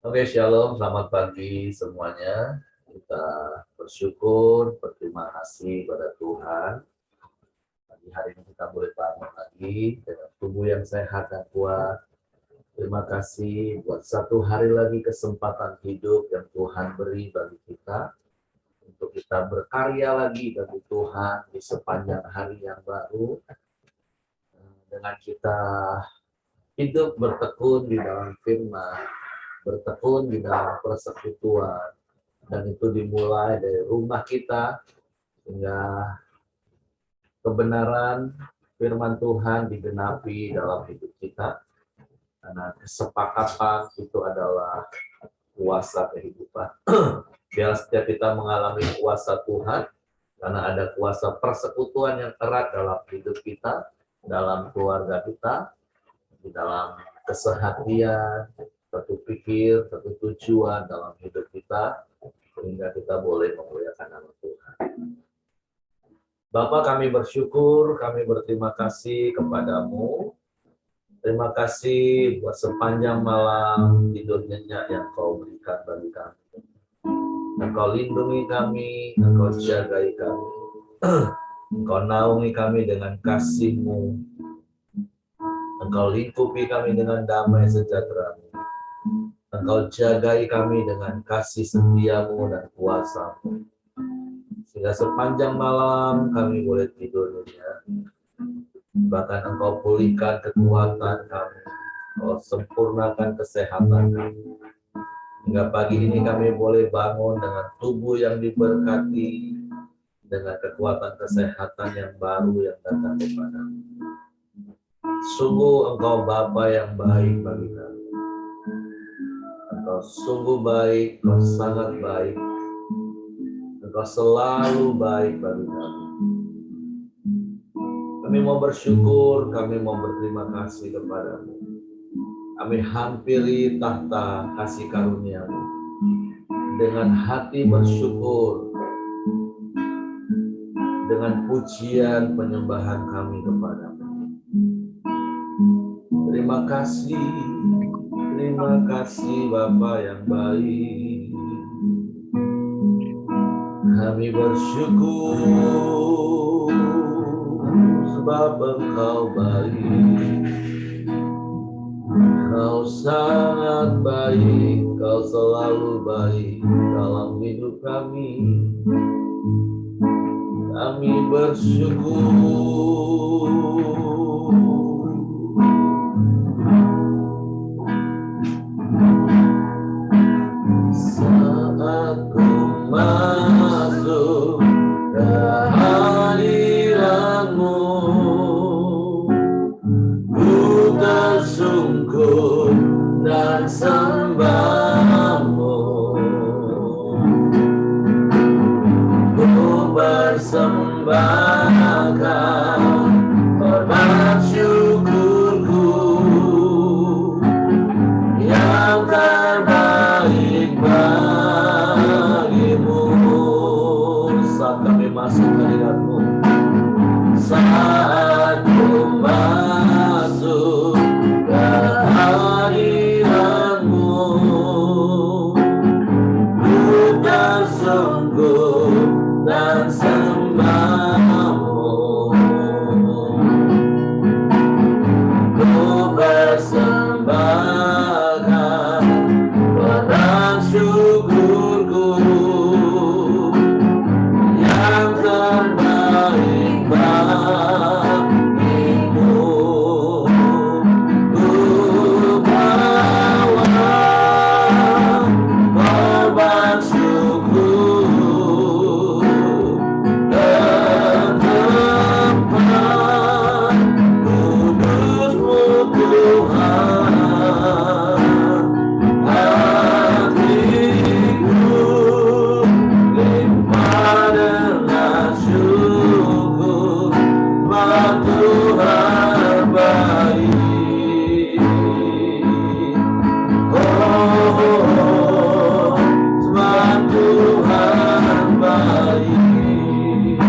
Oke, shalom, selamat pagi semuanya. Kita bersyukur, berterima kasih pada Tuhan. Pagi hari ini kita boleh bangun lagi dengan tubuh yang sehat dan kuat. Terima kasih buat satu hari lagi kesempatan hidup yang Tuhan beri bagi kita. Untuk kita berkarya lagi bagi Tuhan di sepanjang hari yang baru. Dengan kita hidup bertekun di dalam firman, bertekun di dalam persekutuan, dan itu dimulai dari rumah kita sehingga kebenaran firman Tuhan digenapi dalam hidup kita, karena kesepakatan itu adalah kuasa kehidupan. Biar setiap kita mengalami kuasa Tuhan, karena ada kuasa persekutuan yang erat dalam hidup kita, dalam keluarga kita, di dalam keseharian, satu pikir, satu tujuan dalam hidup kita, sehingga kita boleh memuliakan nama Tuhan. Bapa, kami bersyukur, kami berterima kasih kepadamu. Terima kasih buat sepanjang malam tidur nyenyak yang kau berikan bagi kami. Engkau lindungi kami, engkau jagai kami. Engkau naungi kami dengan kasih-Mu. Engkau lingkupi kami dengan damai sejahtera-Mu. Engkau jagai kami dengan kasih setia-Mu dan kuasa-Mu. Sehingga sepanjang malam kami boleh tidur nyenyak. Bahkan Engkau pulihkan kekuatan kami. Engkau sempurnakan kesehatan kami. Hingga pagi ini kami boleh bangun dengan tubuh yang diberkati, dengan kekuatan kesehatan yang baru yang datang kepadamu. Sungguh Engkau Bapa yang baik bagi kami. Engkau sungguh baik, Engkau sangat baik. Engkau selalu baik bagi kami. Kami mau bersyukur, kami mau berterima kasih kepadamu. Kami hampiri tahta kasih karunia-Mu dengan hati bersyukur, dengan pujian penyembahan kami kepadamu. Terima kasih Bapa yang baik. Kami bersyukur sebab Engkau baik. Kau sangat baik, Kau selalu baik dalam hidup kami. Kami bersyukur. Saat ku masuk ke hadirat-Mu, ku tersungkur dan sembah-Mu. Ku persembahkan korban syukurku yang terbaik bagimu. Saat kami masuk ke hadirat-Mu, saat ku masuk ke hadirat-Mu, ku tersungkur dan sembah-Mu. Ku persembahkan korban syukurku yang terbaik bagimu. Ku bawa korban syukur ke tempat kudus-Mu Tuhan. Hatiku limpah dengan syukur, bahwa Tuhan baik. Oh, sebab Tuhan baik.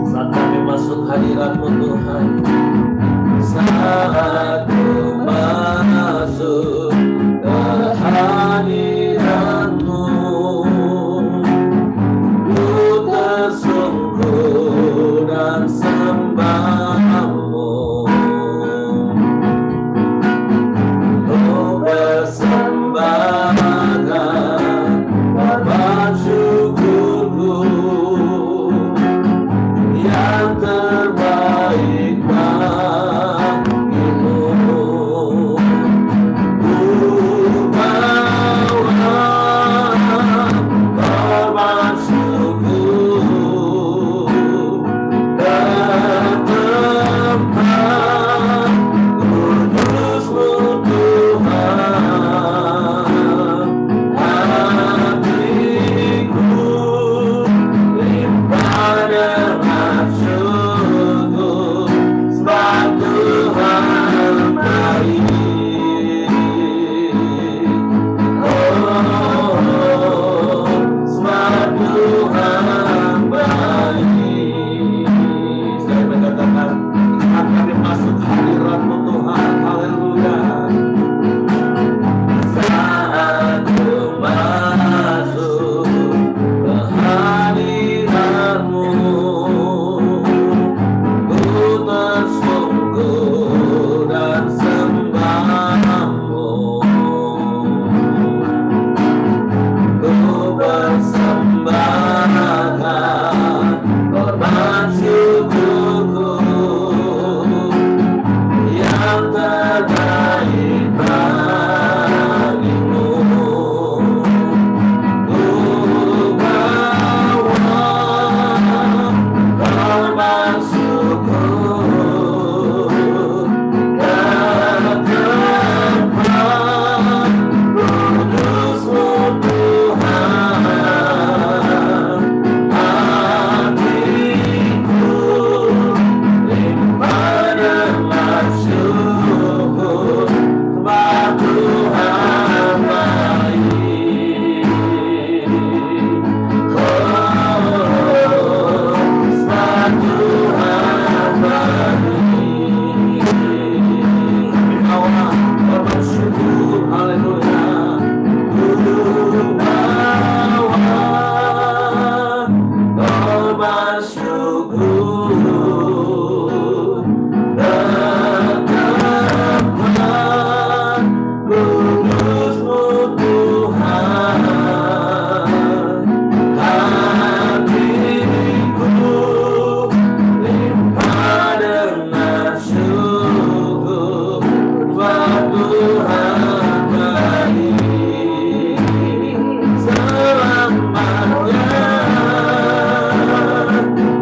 Saat kami masuk hadirat-Mu Tuhan, Saat ku masuk ke hadirat-Mu, ku tersungkur dan sembah-Mu. Ku persembahkan korban syukurku yang terbaik bagimu. Ku bawa korban syukur ke tempat kudus-Mu Tuhan. Hatiku limpah dengan syukur, sebab Tuhan baik. Sebab Tuhan baik. Saya mengatakan, saat kami masuk hadirat-Mu Tuhan, haleluya. Saat ku masuk ke hadirat-Mu, ku tersungkur dan sembah-Mu. Ku persembahkan korban syukurku yang terbaik bagimu. Ku bawa korban syukur ke tempat kudus-Mu Tuhan. Hatiku limpah dengan syukur, sebab Tuhan baik. Sebab Tuhan baik. Kami bawa korban syukur, haleluya. Ku bawa korban syukur ke tempat kudus-Mu Tuhan. Hatiku limpah dengan syukur, sebab Tuhan baik. Selamanya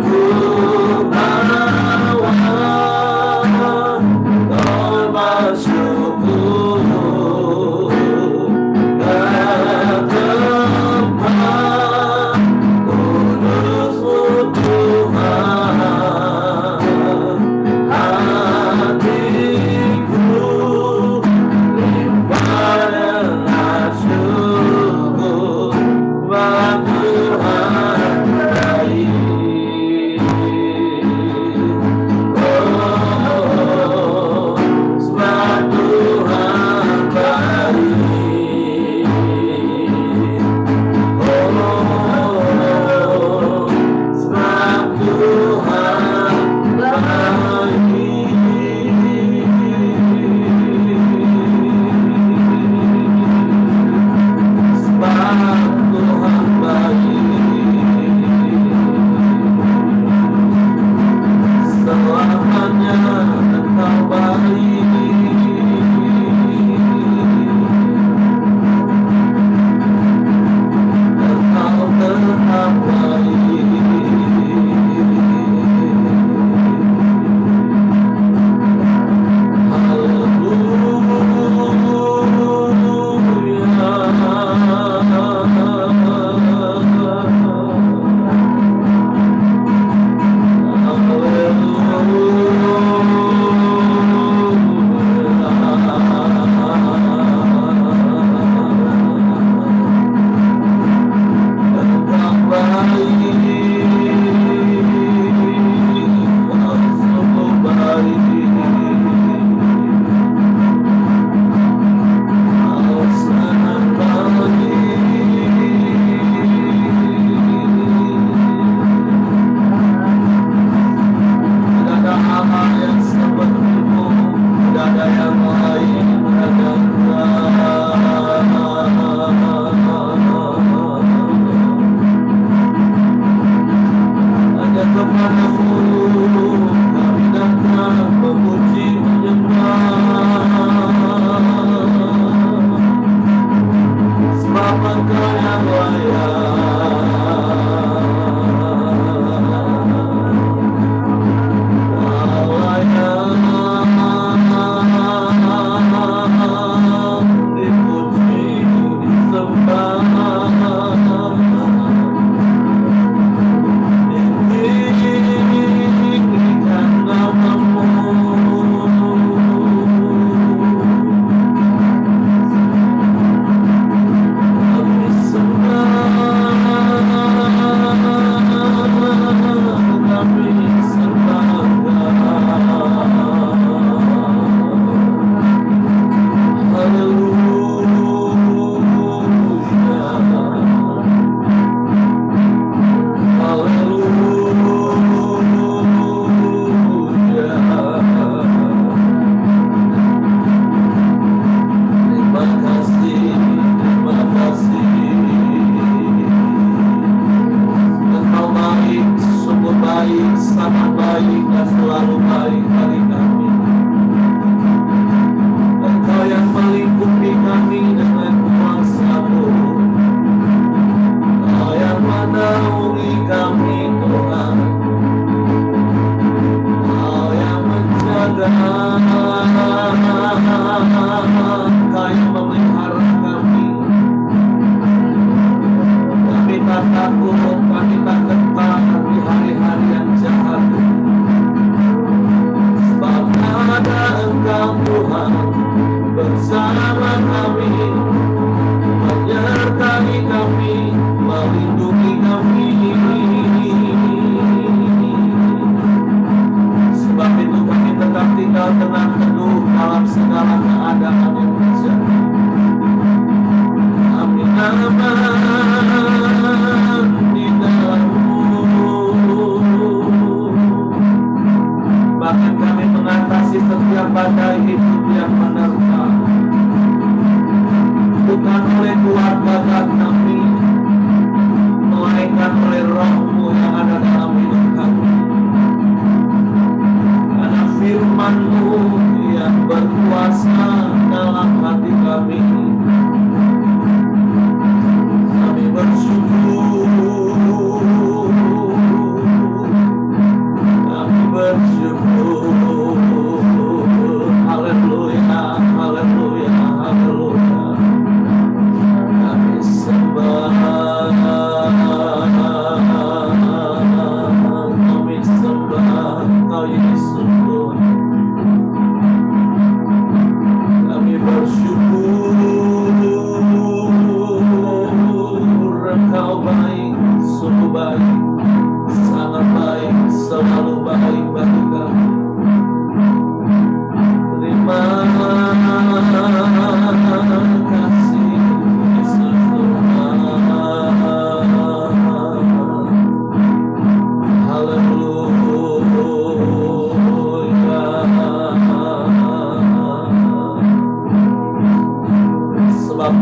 ku bawa korban syukur ke tempat kudus-Mu Tuhan. Hatiku limpah dengan syukur, sebab Tuhan baik. Sebab Tuhan baik. Sebab Tuhan baik. Sebab Tuhan baik. Selamanya Engkau baik. Engkau tetap baik. Haleluya.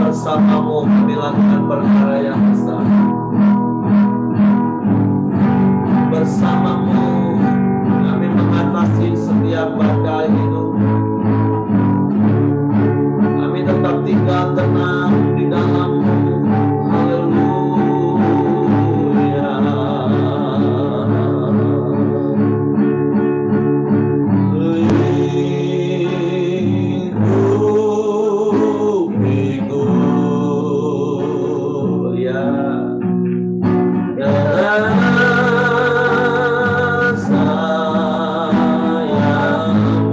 Bersamamu kami lakukan perkara yang besar. Bersamamu kami mengatasi setiap badai hidup. Kami tetap tinggal tenang di dalam-Mu. Haleluya. Sayang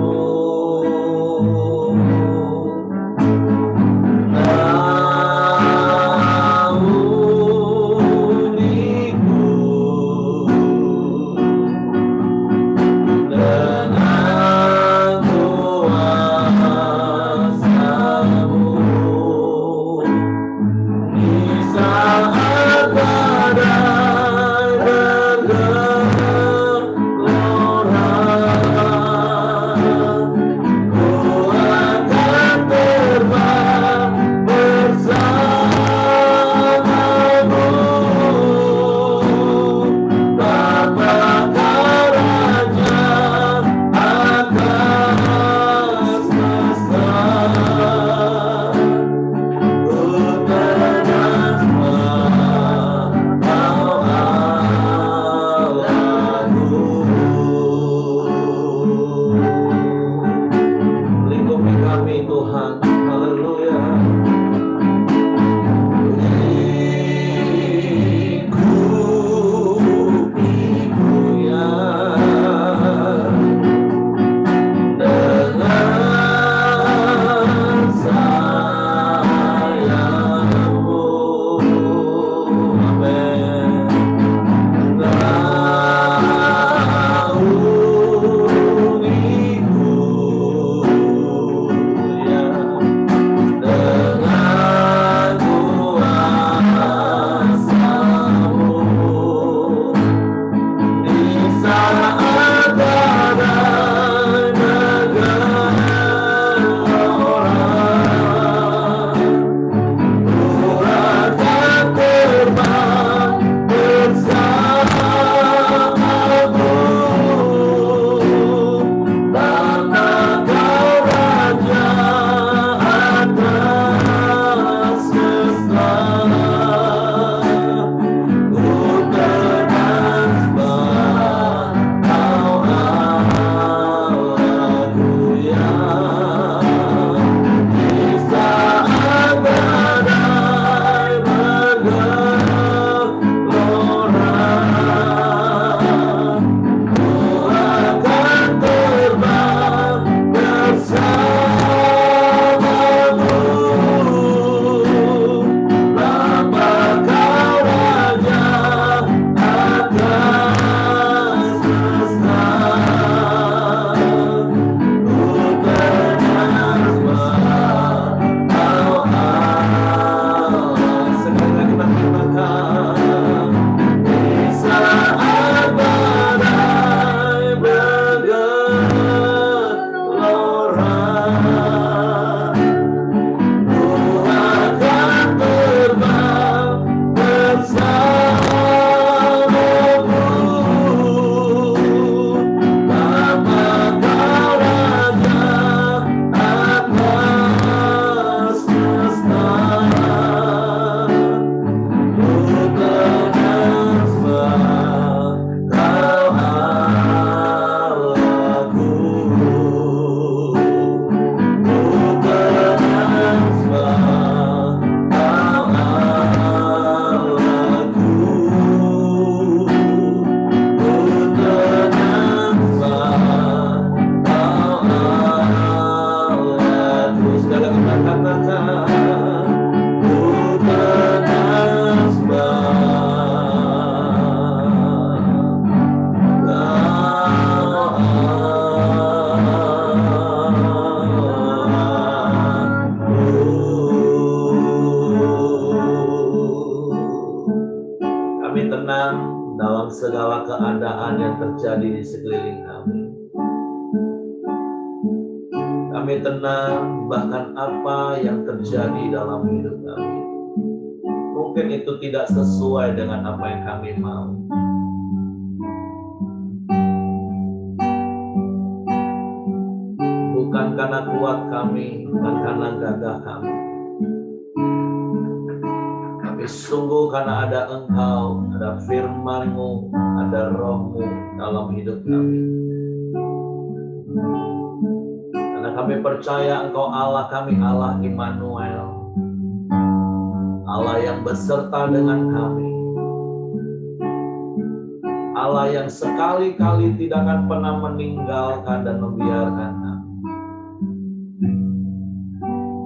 sekeliling kami. Kami tenang bahkan apa yang terjadi dalam hidup kami. Mungkin itu tidak sesuai dengan apa yang kami mau. Bukan karena kuat kami, bukan karena gagah kami. Tapi sungguh karena ada Engkau, ada firman-Mu, ada Roh-Mu dalam hidup kami. Karena kami percaya Engkau Allah kami, Allah Immanuel. Allah yang beserta dengan kami. Allah yang sekali-kali tidak akan pernah meninggalkan dan membiarkan kami.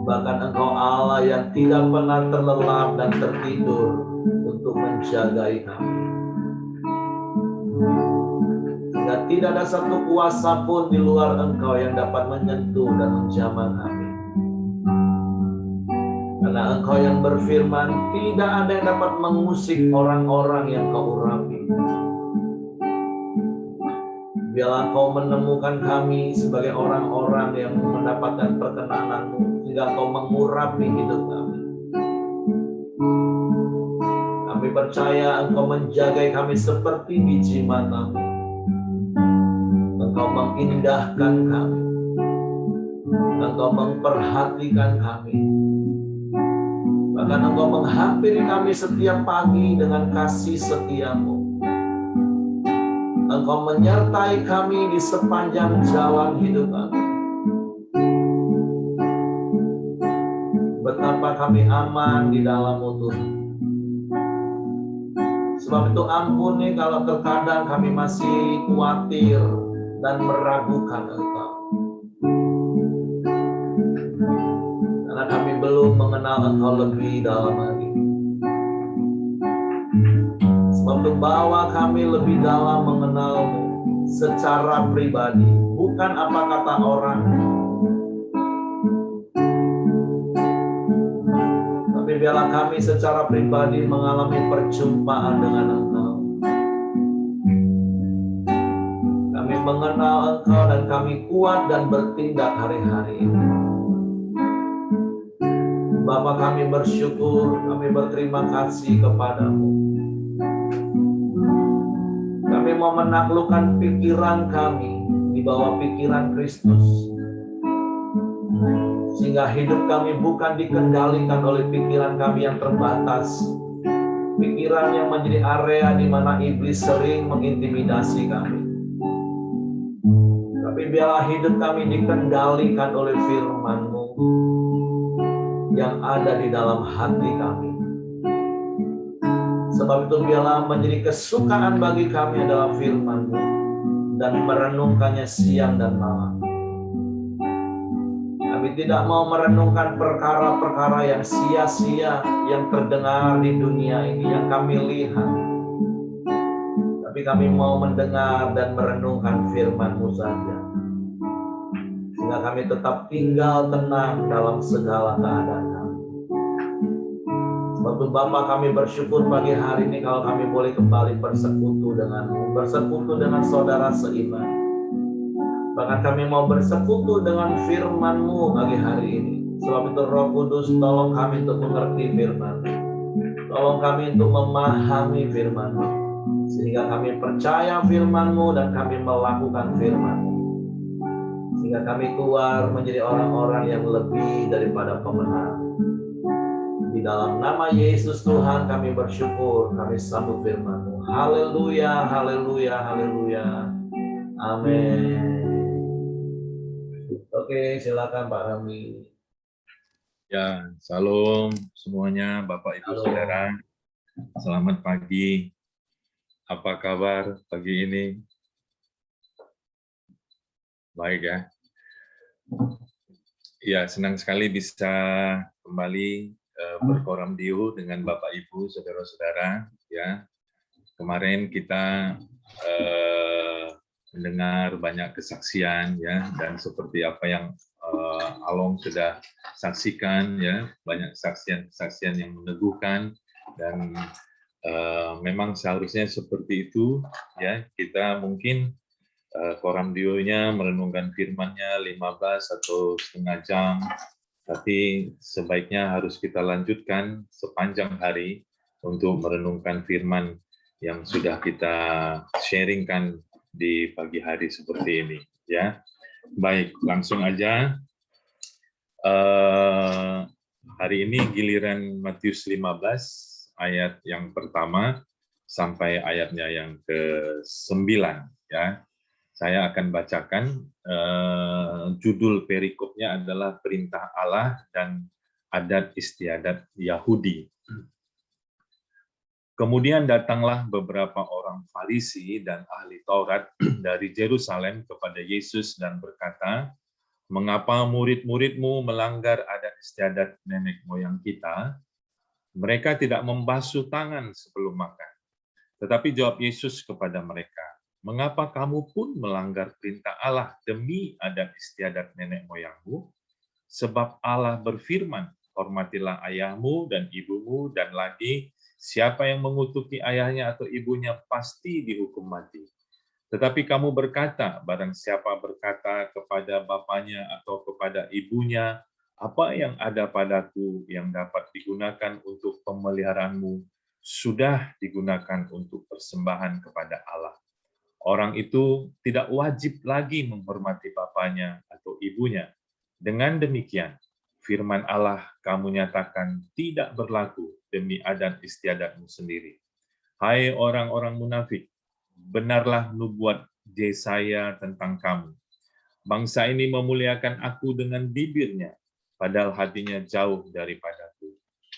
Bahkan Engkau Allah yang tidak pernah terlelap dan tertidur untuk menjagai kami. Sehingga tidak ada satu kuasa pun di luar Engkau yang dapat menyentuh dan menjamah kami. Karena Engkau yang berfirman, tidak ada yang dapat mengusik orang-orang yang Kau urapi. Biarlah Engkau menemukan kami sebagai orang-orang yang mendapatkan perkenanan-Mu, hingga Engkau mengurapi hidup kami. Kami percaya Engkau menjaga kami seperti biji mata-Mu. Engkau mengindahkan kami. Engkau memperhatikan kami. Bahkan Engkau menghampiri kami setiap pagi dengan kasih setia-Mu. Engkau menyertai kami di sepanjang jalan hidup kami. Betapa kami aman di dalam-Mu Tuhan. Sebab itu ampuni kalau terkadang kami masih khawatir dan meragukan Engkau. Karena kami belum mengenal Engkau lebih dalam lagi. Sebab itu bawa kami lebih dalam mengenal-Mu secara pribadi, bukan apa kata orang. Tapi biarlah kami secara pribadi mengalami perjumpaan dengan Engkau. Kami mengenal Engkau dan kami kuat dan bertindak hari-hari ini. Bapa, kami bersyukur, kami berterima kasih kepada-Mu. Kami mau menaklukkan pikiran kami di bawah pikiran Kristus. Sehingga hidup kami bukan dikendalikan oleh pikiran kami yang terbatas. Pikiran yang menjadi area di mana iblis sering mengintimidasi kami. Tapi biarlah hidup kami dikendalikan oleh firman-Mu yang ada di dalam hati kami. Sebab itu biarlah menjadi kesukaan bagi kami adalah firman-Mu dan merenungkannya siang dan malam. Kami tidak mau merenungkan perkara-perkara yang sia-sia yang terdengar di dunia ini, yang kami lihat. Tapi kami mau mendengar dan merenungkan firman-Mu saja. Sehingga kami tetap tinggal tenang dalam segala keadaan kami. Sebab Bapa, kami bersyukur pagi hari ini kalau kami boleh kembali bersekutu dengan-Mu, bersekutu dengan saudara seiman. Bahkan kami mau bersekutu dengan firman-Mu pagi hari ini. Sebab itu Roh Kudus, tolong kami untuk mengerti firman-Mu. Tolong kami untuk memahami firman-Mu. Sehingga kami percaya firman-Mu dan kami melakukan firman-Mu. Sehingga kami keluar menjadi orang-orang yang lebih daripada pemenang. Di dalam nama Yesus Tuhan kami bersyukur, kami sambut firman-Mu. Haleluya, haleluya, haleluya. Amin. Oke, silakan Pak Rami. Ya, salam semuanya Bapak Ibu Halo. Saudara. Selamat pagi. Apa kabar pagi ini? Baik ya. Ya, senang sekali bisa kembali berkoramdio dengan Bapak Ibu Saudara-saudara ya. Kemarin kita mendengar banyak kesaksian ya, dan seperti apa yang Along sudah saksikan ya, banyak kesaksian yang meneguhkan, dan memang seharusnya seperti itu ya. Kita mungkin Koramdionya merenungkan firman-Nya 15 atau setengah jam, tapi sebaiknya harus kita lanjutkan sepanjang hari untuk merenungkan firman yang sudah kita sharingkan di pagi hari seperti ini, ya. Baik, langsung aja. Hari ini giliran Matius 15 ayat yang pertama sampai ayatnya yang ke-9, ya. Saya akan bacakan, judul perikopnya adalah Perintah Allah dan Adat Istiadat Yahudi. Kemudian datanglah beberapa orang Farisi dan ahli Taurat dari Yerusalem kepada Yesus dan berkata, "Mengapa murid-muridmu melanggar adat istiadat nenek moyang kita? Mereka tidak membasuh tangan sebelum makan." Tetapi jawab Yesus kepada mereka, "Mengapa kamu pun melanggar perintah Allah demi adat istiadat nenek moyangmu? Sebab Allah berfirman, hormatilah ayahmu dan ibumu, dan lagi, siapa yang mengutuki ayahnya atau ibunya pasti dihukum mati. Tetapi kamu berkata, barang siapa berkata kepada bapaknya atau kepada ibunya, apa yang ada padaku yang dapat digunakan untuk pemeliharaanmu, sudah digunakan untuk persembahan kepada Allah. Orang itu tidak wajib lagi menghormati bapaknya atau ibunya. Dengan demikian, firman Allah kamu nyatakan tidak berlaku demi adat istiadatmu sendiri. Hai orang-orang munafik, benarlah nubuat Yesaya tentang kamu. Bangsa ini memuliakan aku dengan bibirnya, padahal hatinya jauh daripadaku.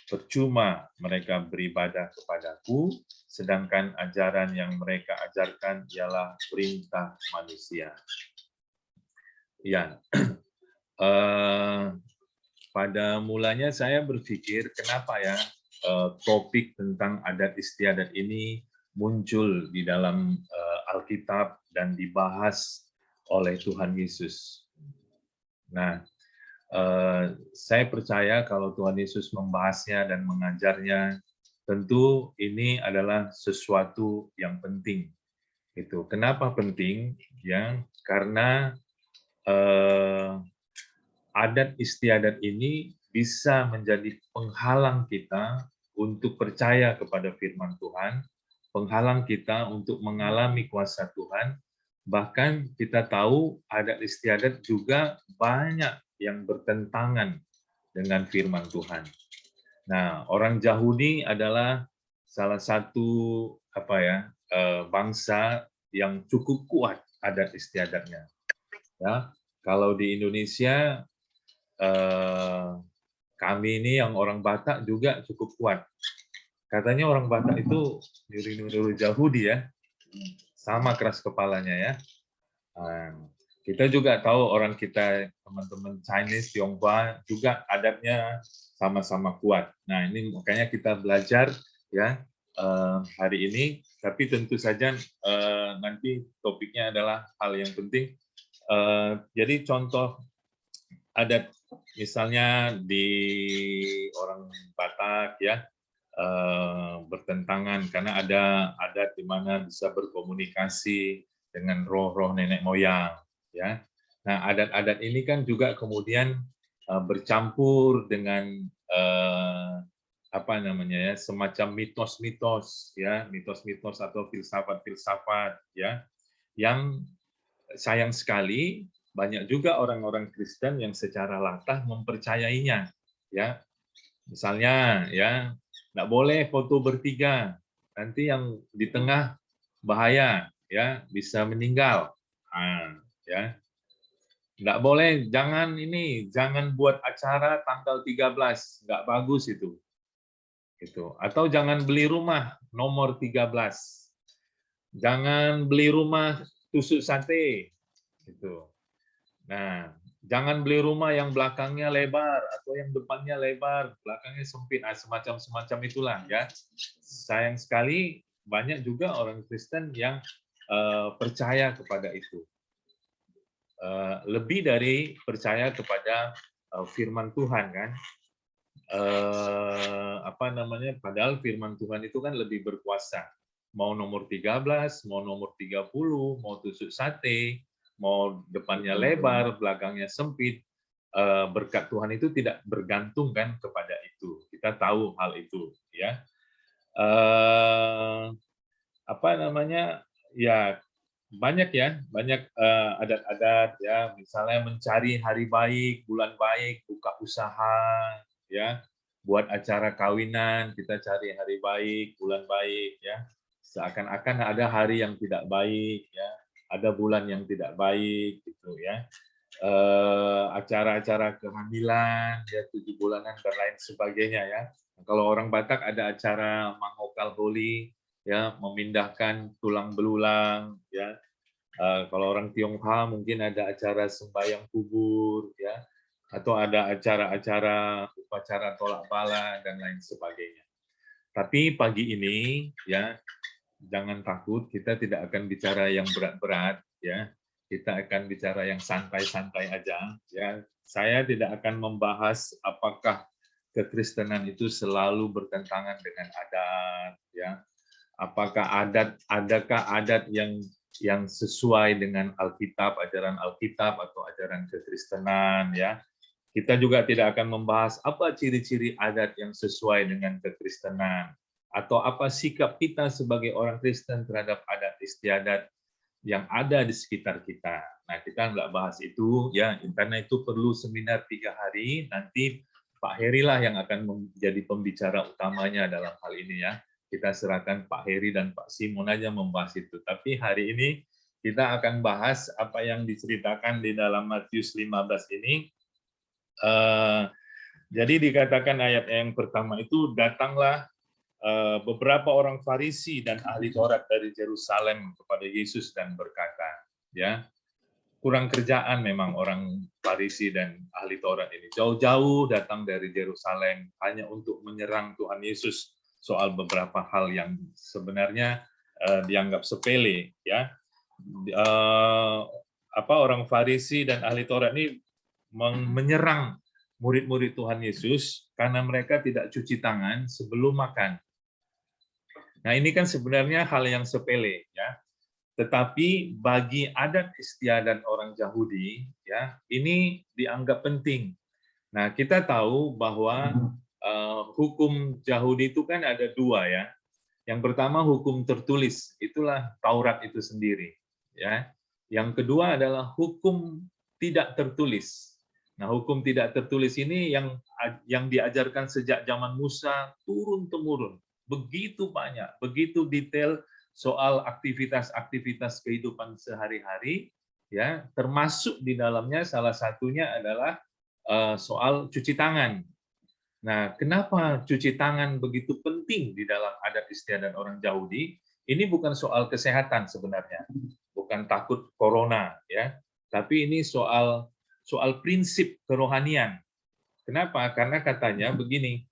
Percuma mereka beribadah kepadaku, sedangkan ajaran yang mereka ajarkan ialah perintah manusia. Ya, pada mulanya saya berpikir kenapa ya topik tentang adat istiadat ini muncul di dalam Alkitab dan dibahas oleh Tuhan Yesus. Nah, saya percaya kalau Tuhan Yesus membahasnya dan mengajarnya, tentu ini adalah sesuatu yang penting. Itu kenapa penting? Ya, karena adat istiadat ini bisa menjadi penghalang kita untuk percaya kepada firman Tuhan, penghalang kita untuk mengalami kuasa Tuhan. Bahkan kita tahu adat istiadat juga banyak yang bertentangan dengan firman Tuhan. Nah, orang Yahudi adalah salah satu bangsa yang cukup kuat adat istiadatnya. Ya, kalau di Indonesia kami ini yang orang Batak juga cukup kuat. Katanya orang Batak itu niru-niru Yahudi ya, sama keras kepalanya ya. Kita juga tahu orang kita, teman-teman Chinese, Tionghoa juga adatnya sama-sama kuat. Nah ini makanya kita belajar ya hari ini. Tapi tentu saja nanti topiknya adalah hal yang penting. Jadi contoh adat misalnya di orang Batak ya bertentangan karena ada adat di mana bisa berkomunikasi dengan roh-roh nenek moyang ya. Nah, adat-adat ini kan juga kemudian bercampur dengan semacam mitos-mitos ya, mitos-mitos atau filsafat-filsafat ya, yang sayang sekali banyak juga orang-orang Kristen yang secara latah mempercayainya ya. Misalnya ya, nggak boleh foto bertiga, nanti yang di tengah bahaya ya, bisa meninggal. Ya. Nggak boleh, jangan buat acara tanggal 13, nggak bagus itu. Atau jangan beli rumah nomor 13. Jangan beli rumah tusuk sate. Nah, jangan beli rumah yang belakangnya lebar atau yang depannya lebar, belakangnya sempit, semacam itulah ya. Sayang sekali banyak juga orang Kristen yang percaya kepada itu. Lebih dari percaya kepada firman Tuhan kan. Padahal firman Tuhan itu kan lebih berkuasa. mau nomor 13, mau nomor 30, mau tusuk sate, mau depannya lebar, belakangnya sempit, berkat Tuhan itu tidak bergantung kan kepada itu. Kita tahu hal itu, ya. Apa namanya? Ya, banyak ya, banyak adat-adat ya, misalnya mencari hari baik, bulan baik, buka usaha, ya, buat acara kawinan, kita cari hari baik, bulan baik, ya. Seakan-akan ada hari yang tidak baik, ya, ada bulan yang tidak baik, gitu ya. Acara-acara kehamilan, ya 7 bulanan dan lain sebagainya ya. Kalau orang Batak ada acara Mangokal Holi, ya memindahkan tulang belulang, ya. Kalau orang Tionghoa mungkin ada acara sembahyang kubur, ya, atau ada acara-acara upacara tolak bala dan lain sebagainya. Tapi pagi ini, ya, jangan takut, kita tidak akan bicara yang berat-berat, ya. Kita akan bicara yang santai-santai aja, ya. Saya tidak akan membahas apakah kekristenan itu selalu bertentangan dengan adat, ya. Apakah adakah adat yang sesuai dengan Alkitab, ajaran Alkitab atau ajaran kekristenan, ya. Kita juga tidak akan membahas apa ciri-ciri adat yang sesuai dengan kekristenan atau apa sikap kita sebagai orang Kristen terhadap adat istiadat yang ada di sekitar kita. Nah, kita nggak bahas itu, ya, karena itu perlu seminar 3 hari. Nanti Pak Heri lah yang akan menjadi pembicara utamanya dalam hal ini, ya. Kita serahkan Pak Heri dan Pak Simon aja membahas itu. Tapi hari ini kita akan bahas apa yang diceritakan di dalam Matius 15 ini. Jadi dikatakan ayat yang pertama itu, datanglah beberapa orang Farisi dan ahli Taurat dari Yerusalem kepada Yesus dan berkata, ya, kurang kerjaan memang orang Farisi dan ahli Taurat ini. Jauh-jauh datang dari Yerusalem hanya untuk menyerang Tuhan Yesus soal beberapa hal yang sebenarnya dianggap sepele, ya. Orang Farisi dan ahli Taurat ini menyerang murid-murid Tuhan Yesus karena mereka tidak cuci tangan sebelum makan. Nah, ini kan sebenarnya hal yang sepele, ya. Tetapi bagi adat istiadat orang Yahudi, ya, ini dianggap penting. Nah, kita tahu bahwa hukum Yahudi itu kan ada 2, ya. Yang pertama hukum tertulis, itulah Taurat itu sendiri, ya. Yang kedua adalah hukum tidak tertulis. Nah, hukum tidak tertulis ini yang diajarkan sejak zaman Musa turun-temurun. Begitu banyak, begitu detail soal aktivitas-aktivitas kehidupan sehari-hari, ya, termasuk di dalamnya salah satunya adalah soal cuci tangan. Nah, kenapa cuci tangan begitu penting di dalam adat istiadat orang Yahudi? Ini bukan soal kesehatan sebenarnya, bukan takut corona, ya, tapi ini soal prinsip kerohanian. Kenapa? Karena katanya begini,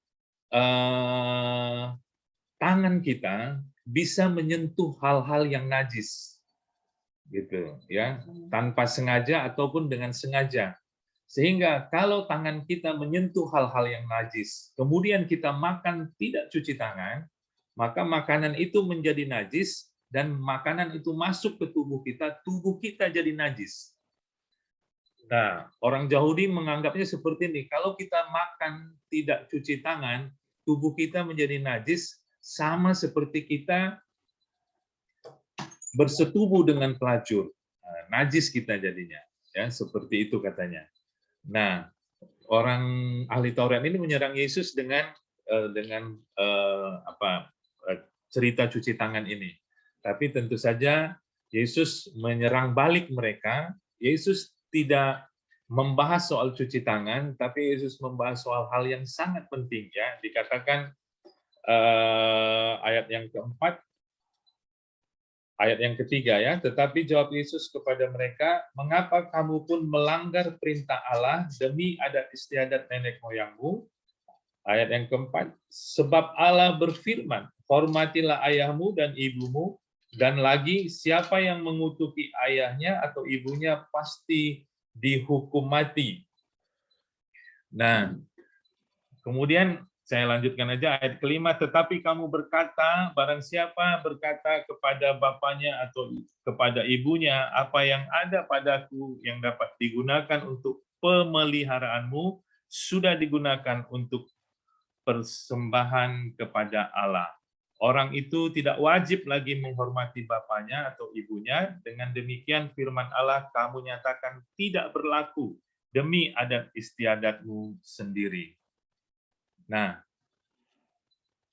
tangan kita bisa menyentuh hal-hal yang najis, gitu, ya, tanpa sengaja ataupun dengan sengaja. Sehingga kalau tangan kita menyentuh hal-hal yang najis, kemudian kita makan tidak cuci tangan, maka makanan itu menjadi najis dan makanan itu masuk ke tubuh kita jadi najis. Nah, orang Yahudi menganggapnya seperti ini, kalau kita makan tidak cuci tangan, tubuh kita menjadi najis, sama seperti kita bersetubuh dengan pelacur. Nah, najis kita jadinya, ya, seperti itu katanya. Nah, orang ahli Taurat ini menyerang Yesus dengan cerita cuci tangan ini. Tapi tentu saja Yesus menyerang balik mereka. Yesus tidak membahas soal cuci tangan, tapi Yesus membahas soal hal yang sangat penting, ya. Dikatakan ayat yang keempat, ayat yang ketiga, ya. Tetapi jawab Yesus kepada mereka, mengapa kamu pun melanggar perintah Allah demi adat istiadat nenek moyangmu? Ayat yang keempat, sebab Allah berfirman, hormatilah ayahmu dan ibumu, dan lagi siapa yang mengutuki ayahnya atau ibunya pasti dihukum mati. Nah, kemudian Saya lanjutkan aja ayat kelima, tetapi kamu berkata, barang siapa berkata kepada bapaknya atau kepada ibunya, apa yang ada padaku yang dapat digunakan untuk pemeliharaanmu, sudah digunakan untuk persembahan kepada Allah. Orang itu tidak wajib lagi menghormati bapaknya atau ibunya. Dengan demikian firman Allah kamu nyatakan tidak berlaku demi adat istiadatmu sendiri. Nah,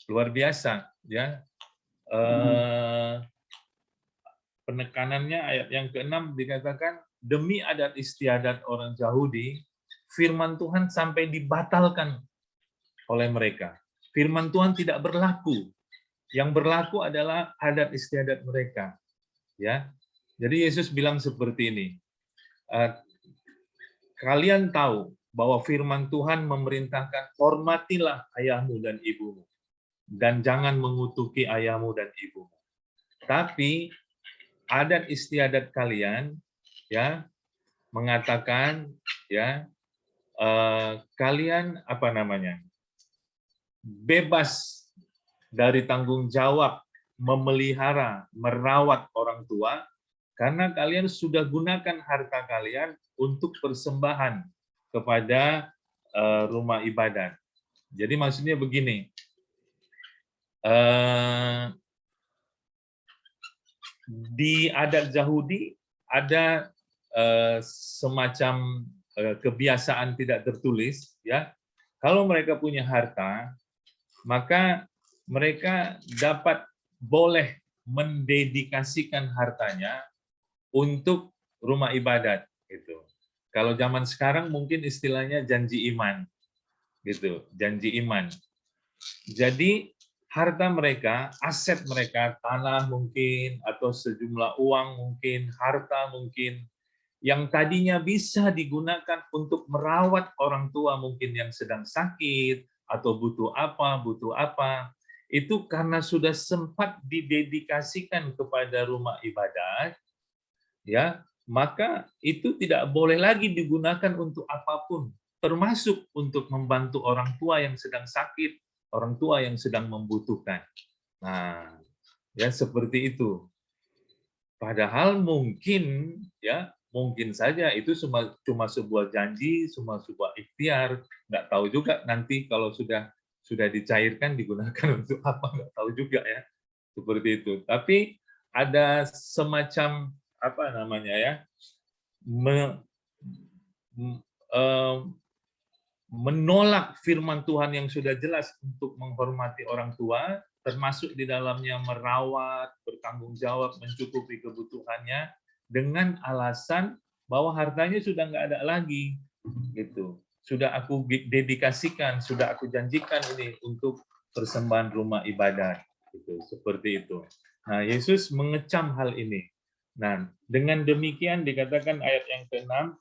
luar biasa ya. Penekanannya ayat yang ke-6 dikatakan demi adat istiadat orang Yahudi, firman Tuhan sampai dibatalkan oleh mereka. Firman Tuhan tidak berlaku. Yang berlaku adalah adat istiadat mereka. Ya. Jadi Yesus bilang seperti ini. Kalian tahu bahwa firman Tuhan memerintahkan hormatilah ayahmu dan ibumu dan jangan mengutuki ayahmu dan ibumu. Tapi adat istiadat kalian ya mengatakan ya kalian bebas dari tanggung jawab memelihara, merawat orang tua karena kalian sudah gunakan harta kalian untuk persembahan kepada rumah ibadat. Jadi maksudnya begini, di adat Yahudi ada semacam kebiasaan tidak tertulis, ya. Kalau mereka punya harta, maka mereka boleh mendedikasikan hartanya untuk rumah ibadat gitu. Kalau zaman sekarang mungkin istilahnya janji iman gitu, janji iman. Jadi harta mereka, aset mereka, tanah mungkin atau sejumlah uang mungkin, harta mungkin yang tadinya bisa digunakan untuk merawat orang tua mungkin yang sedang sakit atau butuh apa, itu karena sudah sempat didedikasikan kepada rumah ibadat, ya, maka itu tidak boleh lagi digunakan untuk apapun, termasuk untuk membantu orang tua yang sedang sakit, orang tua yang sedang membutuhkan. Nah, ya seperti itu. Padahal mungkin ya mungkin saja itu cuma sebuah janji, cuma sebuah ikhtiar, nggak tahu juga nanti kalau sudah dicairkan digunakan untuk apa, nggak tahu juga ya, seperti itu. Tapi ada semacam menolak firman Tuhan yang sudah jelas untuk menghormati orang tua, termasuk di dalamnya merawat, bertanggung jawab, mencukupi kebutuhannya, dengan alasan bahwa hartanya sudah nggak ada lagi, gitu. Sudah aku dedikasikan, sudah aku janjikan ini untuk persembahan rumah ibadat, gitu. Seperti itu. Nah, Yesus mengecam hal ini. Nah, dengan demikian dikatakan ayat yang ke-6,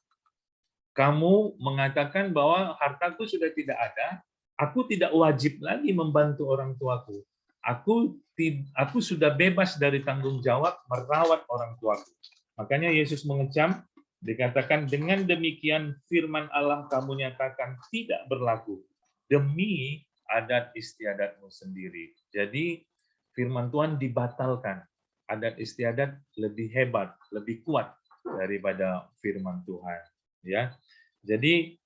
kamu mengatakan bahwa hartaku sudah tidak ada, aku tidak wajib lagi membantu orang tuaku. Aku sudah bebas dari tanggung jawab merawat orang tuaku. Makanya Yesus mengecam, dikatakan dengan demikian firman Allah kamu nyatakan tidak berlaku demi adat istiadatmu sendiri. Jadi firman Tuhan dibatalkan. Adat istiadat lebih hebat, lebih kuat daripada firman Tuhan. Ya, jadi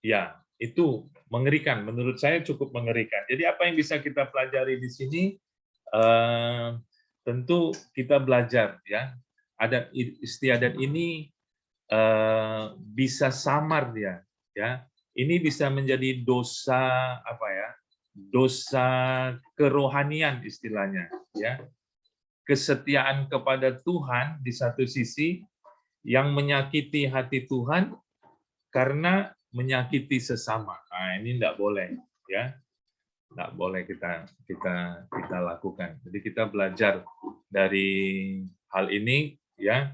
ya itu mengerikan. Menurut saya cukup mengerikan. Jadi apa yang bisa kita pelajari di sini? Tentu kita belajar ya. Adat istiadat ini bisa samar dia, ya. Ini bisa menjadi dosa dosa kerohanian istilahnya, ya. Kesetiaan kepada Tuhan di satu sisi yang menyakiti hati Tuhan karena menyakiti sesama. Nah, ini tidak boleh, ya. Tidak boleh kita lakukan. Jadi kita belajar dari hal ini, ya.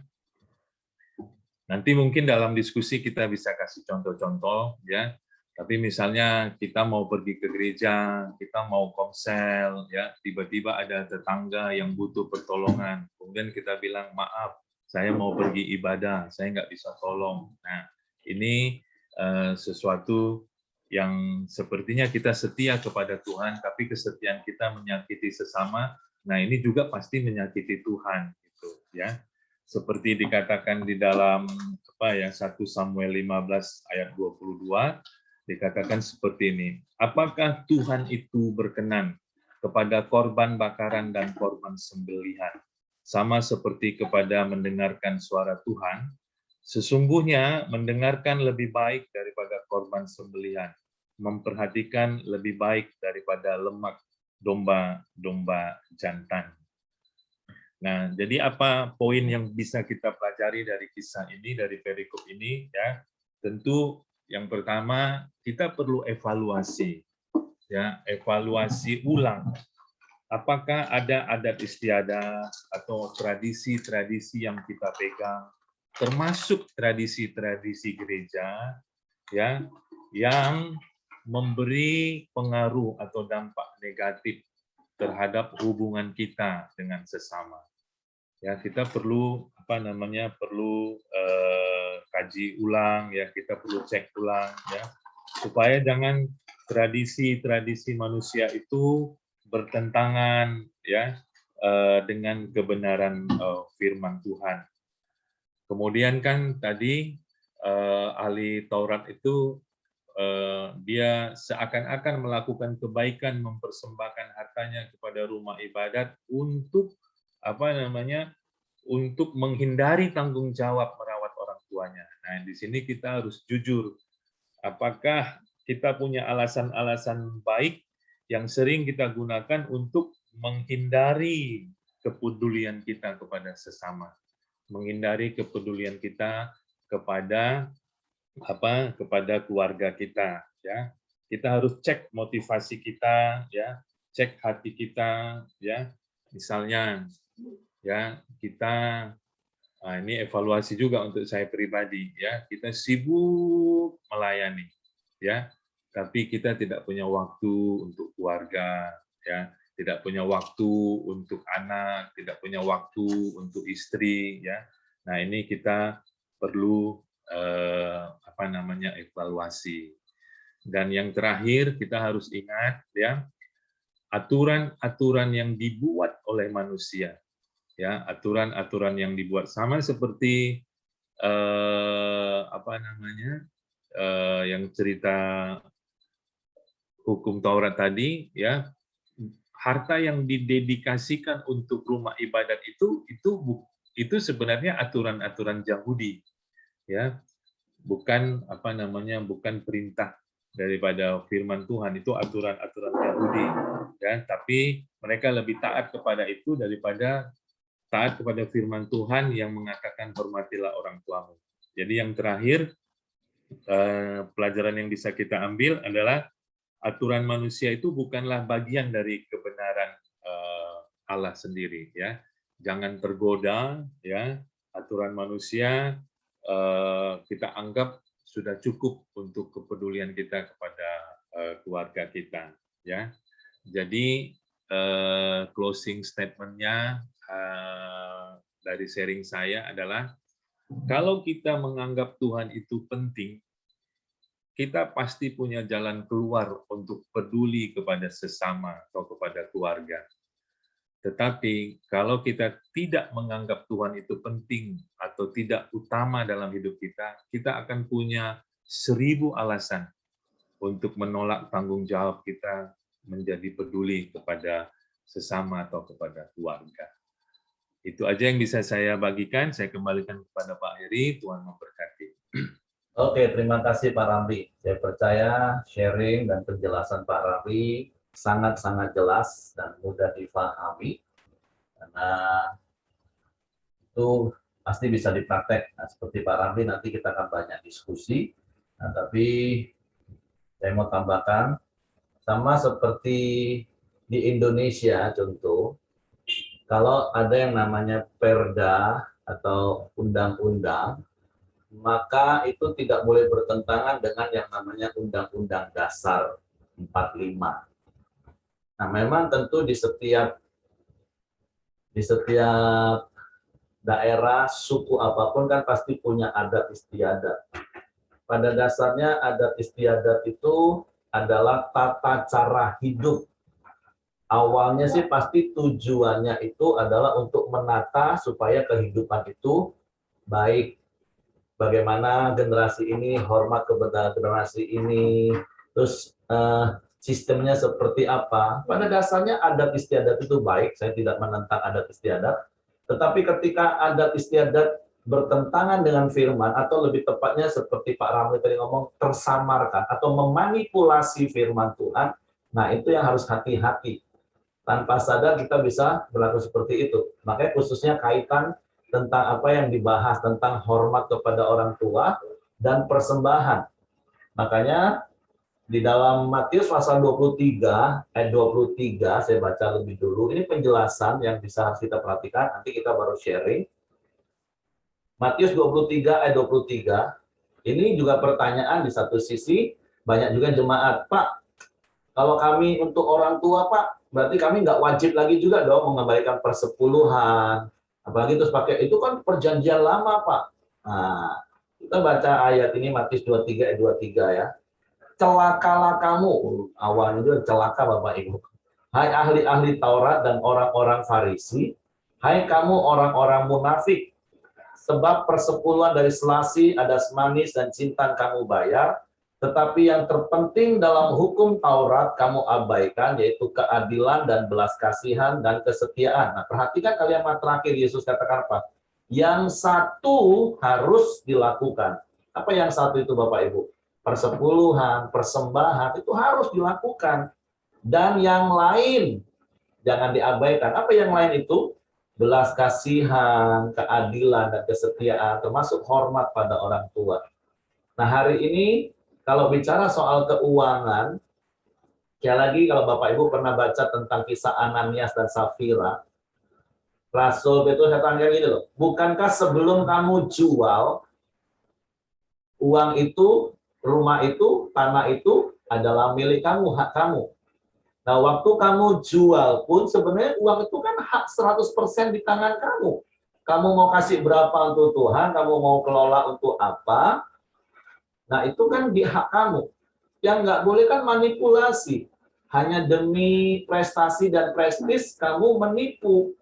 Nanti mungkin dalam diskusi kita bisa kasih contoh-contoh, ya. Tapi misalnya kita mau pergi ke gereja, kita mau komsel, ya, tiba-tiba ada tetangga yang butuh pertolongan, kemudian kita bilang maaf, saya mau pergi ibadah, saya nggak bisa tolong. Nah, ini sesuatu yang sepertinya kita setia kepada Tuhan, tapi kesetiaan kita menyakiti sesama, nah ini juga pasti menyakiti Tuhan, gitu ya. Seperti dikatakan di dalam 1 Samuel 15 ayat 22, dikatakan seperti ini, apakah Tuhan itu berkenan kepada korban bakaran dan korban sembelihan, sama seperti kepada mendengarkan suara Tuhan? Sesungguhnya mendengarkan lebih baik daripada korban sembelihan, memperhatikan lebih baik daripada lemak domba-domba jantan. Nah, jadi apa poin yang bisa kita pelajari dari kisah ini, dari perikop ini? Ya, tentu yang pertama kita perlu evaluasi, ya, evaluasi ulang. Apakah ada adat istiadat atau tradisi-tradisi yang kita pegang, termasuk tradisi-tradisi gereja, ya, yang memberi pengaruh atau dampak negatif terhadap hubungan kita dengan sesama. Ya, kita perlu kaji ulang, ya, kita perlu cek ulang, ya, supaya jangan tradisi-tradisi manusia itu bertentangan, ya, dengan kebenaran firman Tuhan. Kemudian kan tadi ahli Taurat itu dia seakan-akan melakukan kebaikan, mempersembahkan hartanya kepada rumah ibadat untuk untuk menghindari tanggung jawab merawat orang tuanya. Nah, di sini kita harus jujur. Apakah kita punya alasan-alasan baik yang sering kita gunakan untuk menghindari kepedulian kita kepada sesama, menghindari kepedulian kita kepada kepada keluarga kita, ya. Kita harus cek motivasi kita, ya, cek hati kita, ya. Misalnya, ya, kita ini evaluasi juga untuk saya pribadi, ya. Kita sibuk melayani, ya, tapi kita tidak punya waktu untuk keluarga, ya, tidak punya waktu untuk anak, tidak punya waktu untuk istri, ya. Nah, ini kita perlu evaluasi. Dan yang terakhir kita harus ingat, ya, aturan-aturan yang dibuat oleh manusia, ya, aturan-aturan yang dibuat sama seperti yang cerita hukum Taurat tadi, ya, harta yang didedikasikan untuk rumah ibadat itu sebenarnya aturan-aturan Yahudi, ya, bukan bukan perintah daripada firman Tuhan, itu aturan-aturan Yahudi, ya, tapi mereka lebih taat kepada itu daripada taat kepada firman Tuhan yang mengatakan hormatilah orang tuamu. Jadi yang terakhir, pelajaran yang bisa kita ambil adalah aturan manusia itu bukanlah bagian dari kebenaran Allah sendiri, ya. Jangan tergoda, ya, aturan manusia kita anggap sudah cukup untuk kepedulian kita kepada keluarga kita, ya. Jadi closing statement-nya dari sharing saya adalah, kalau kita menganggap Tuhan itu penting, kita pasti punya jalan keluar untuk peduli kepada sesama atau kepada keluarga. Tetapi kalau kita tidak menganggap Tuhan itu penting atau tidak utama dalam hidup kita, kita akan punya 1000 alasan untuk menolak tanggung jawab kita menjadi peduli kepada sesama atau kepada keluarga. Itu aja yang bisa saya bagikan. Saya kembalikan kepada Pak Heri. Tuhan memberkati. Oke, terima kasih Pak Ramli. Saya percaya sharing dan penjelasan Pak Ramli sangat-sangat jelas dan mudah dipahami, karena itu pasti bisa dipraktek. Nah, seperti Pak Ramli, nanti kita akan banyak diskusi. Nah, tapi saya mau tambahkan, sama seperti di Indonesia contoh, kalau ada yang namanya perda atau undang-undang, maka itu tidak boleh bertentangan dengan yang namanya Undang-Undang Dasar 45. Nah, memang tentu di setiap daerah, suku apapun kan pasti punya adat istiadat. Pada dasarnya adat istiadat itu adalah tata cara hidup. Awalnya sih pasti tujuannya itu adalah untuk menata supaya kehidupan itu baik. Bagaimana generasi ini hormat kepada generasi ini, terus sistemnya seperti apa. Pada dasarnya adat istiadat itu baik, saya tidak menentang adat istiadat. Tetapi ketika adat istiadat bertentangan dengan firman, atau lebih tepatnya seperti Pak Ramli tadi ngomong, tersamarkan atau memanipulasi firman Tuhan, nah itu yang harus hati-hati. Tanpa sadar kita bisa berlaku seperti itu. Makanya khususnya kaitan tentang apa yang dibahas, tentang hormat kepada orang tua dan persembahan. Makanya di dalam Matius pasal 23, ayat 23, saya baca lebih dulu. Ini penjelasan yang bisa harus kita perhatikan, nanti kita baru sharing. Matius 23 ayat 23, ini juga pertanyaan di satu sisi, banyak juga jemaat, Pak, kalau kami untuk orang tua, Pak, berarti kami nggak wajib lagi juga dong mengembalikan persepuluhan. Apalagi terus pakai, itu kan perjanjian lama, Pak. Nah, kita baca ayat ini, Matius 23 ayat 23 ya. Celakalah kamu, awalnya juga celaka Bapak Ibu. Hai ahli-ahli Taurat dan orang-orang Farisi, hai kamu orang-orang munafik, sebab persepuluhan dari selasi, adas manis, dan cinta kamu bayar, tetapi yang terpenting dalam hukum Taurat kamu abaikan, yaitu keadilan dan belas kasihan dan kesetiaan. Nah, perhatikan kalimat terakhir Yesus katakan apa? Yang satu harus dilakukan. Apa yang satu itu Bapak Ibu? Persepuluhan, persembahan, itu harus dilakukan. Dan yang lain, jangan diabaikan. Apa yang lain itu? Belas kasihan, keadilan, dan kesetiaan, termasuk hormat pada orang tua. Nah, hari ini, kalau bicara soal keuangan, sekali lagi kalau Bapak Ibu pernah baca tentang kisah Ananias dan Safira, Rasul Petrus katakan kayak gini loh, bukankah sebelum kamu jual, uang itu, rumah itu, tanah itu adalah milik kamu, hak kamu. Nah, waktu kamu jual pun sebenarnya uang itu kan hak 100% di tangan kamu. Kamu mau kasih berapa untuk Tuhan, kamu mau kelola untuk apa, nah itu kan di hak kamu. Yang nggak boleh kan manipulasi. Hanya demi prestasi dan prestis, kamu menipu.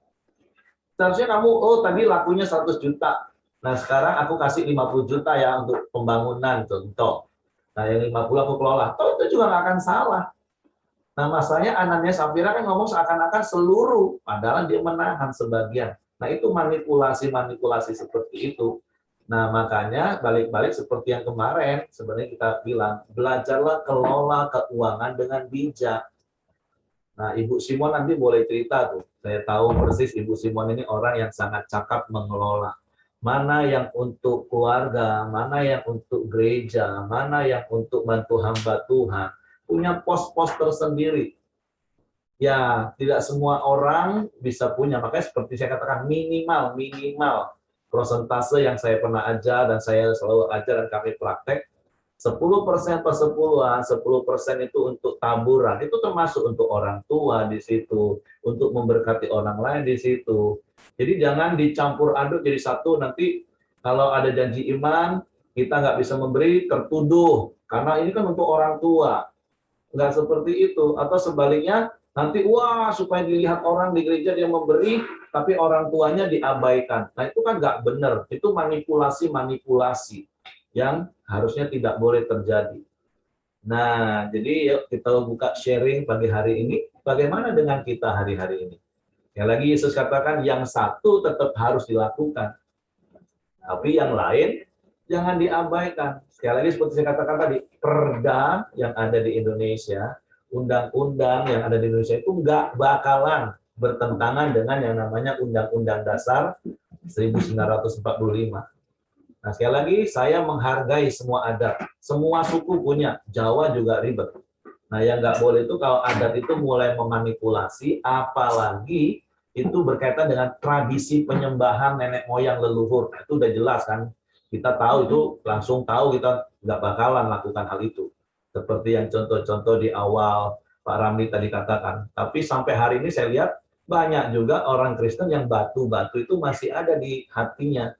Seharusnya kamu, oh tadi lakunya 100 juta. Nah sekarang aku kasih 50 juta ya untuk pembangunan, contoh. Nah yang 50 aku kelola. Toh itu juga nggak akan salah. Nah, masalahnya Ananias Safira kan ngomong seakan-akan seluruh, padahal dia menahan sebagian. Nah, itu manipulasi-manipulasi seperti itu. Nah, makanya balik-balik seperti yang kemarin, sebenarnya kita bilang, belajarlah kelola keuangan dengan bijak. Nah, Ibu Simon nanti boleh cerita tuh. Saya tahu persis Ibu Simon ini orang yang sangat cakap mengelola. Mana yang untuk keluarga, mana yang untuk gereja, mana yang untuk bantu hamba Tuhan. Punya pos-pos tersendiri. Ya, tidak semua orang bisa punya. Makanya seperti saya katakan, minimal persentase yang saya pernah ajar dan saya selalu ajar dan kami praktek, 10% persepuluhan, 10% itu untuk taburan. Itu termasuk untuk orang tua di situ, untuk memberkati orang lain di situ. Jadi jangan dicampur aduk jadi satu, nanti kalau ada janji iman, kita nggak bisa memberi, tertuduh. Karena ini kan untuk orang tua. Nggak seperti itu. Atau sebaliknya, nanti wah supaya dilihat orang di gereja dia memberi, tapi orang tuanya diabaikan. Nah itu kan nggak benar. Itu manipulasi yang harusnya tidak boleh terjadi. Nah, jadi yuk kita buka sharing pagi hari ini. Bagaimana dengan kita hari-hari ini? Yang lagi Yesus katakan, yang satu tetap harus dilakukan. Tapi yang lain jangan diabaikan. Sekali lagi seperti saya katakan tadi, perda yang ada di Indonesia, undang-undang yang ada di Indonesia itu nggak bakalan bertentangan dengan yang namanya Undang-Undang Dasar 1945. Nah, sekali lagi, saya menghargai semua adat. Semua suku punya, Jawa juga ribet. Nah, yang nggak boleh itu kalau adat itu mulai memanipulasi, apalagi itu berkaitan dengan tradisi penyembahan nenek moyang leluhur. Nah, itu udah jelas kan. Kita tahu itu, langsung tahu kita nggak bakalan lakukan hal itu. Seperti yang contoh-contoh di awal Pak Ramli tadi katakan. Tapi sampai hari ini saya lihat banyak juga orang Kristen yang batu-batu itu masih ada di hatinya.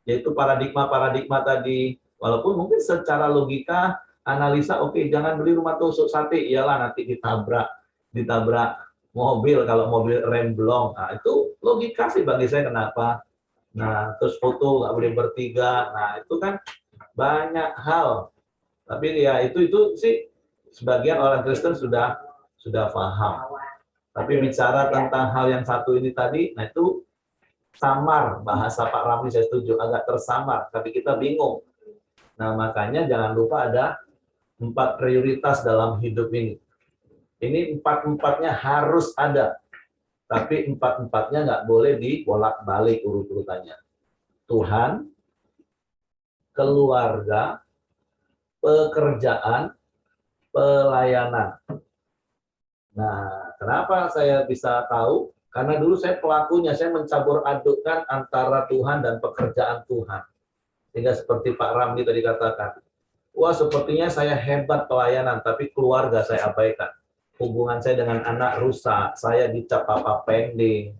Yaitu paradigma-paradigma tadi, Walaupun mungkin secara logika, analisa, oke, jangan beli rumah tusuk sate, iyalah nanti ditabrak mobil kalau mobil remblong. Nah, itu logika sih bagi saya kenapa. Nah, terus foto nggak boleh bertiga. Nah, itu kan banyak hal. Tapi ya itu sih sebagian orang Kristen sudah paham. Tapi bicara tentang hal yang satu ini tadi, nah itu samar, bahasa Pak Ramli saya setuju, agak tersamar, tapi kita bingung. Nah, makanya jangan lupa ada 4 prioritas dalam hidup ini. Ini 4-4-nya harus ada, tapi 4-4-nya nggak boleh dibolak-balik urut-urutannya. Tuhan, keluarga, pekerjaan, pelayanan. Nah, kenapa saya bisa tahu? Karena dulu saya pelakunya, saya mencampur adukkan antara Tuhan dan pekerjaan Tuhan. Sehingga seperti Pak Ramli tadi katakan, wah sepertinya saya hebat pelayanan, tapi keluarga saya abaikan. Hubungan saya dengan anak rusak, saya dicap papa pending.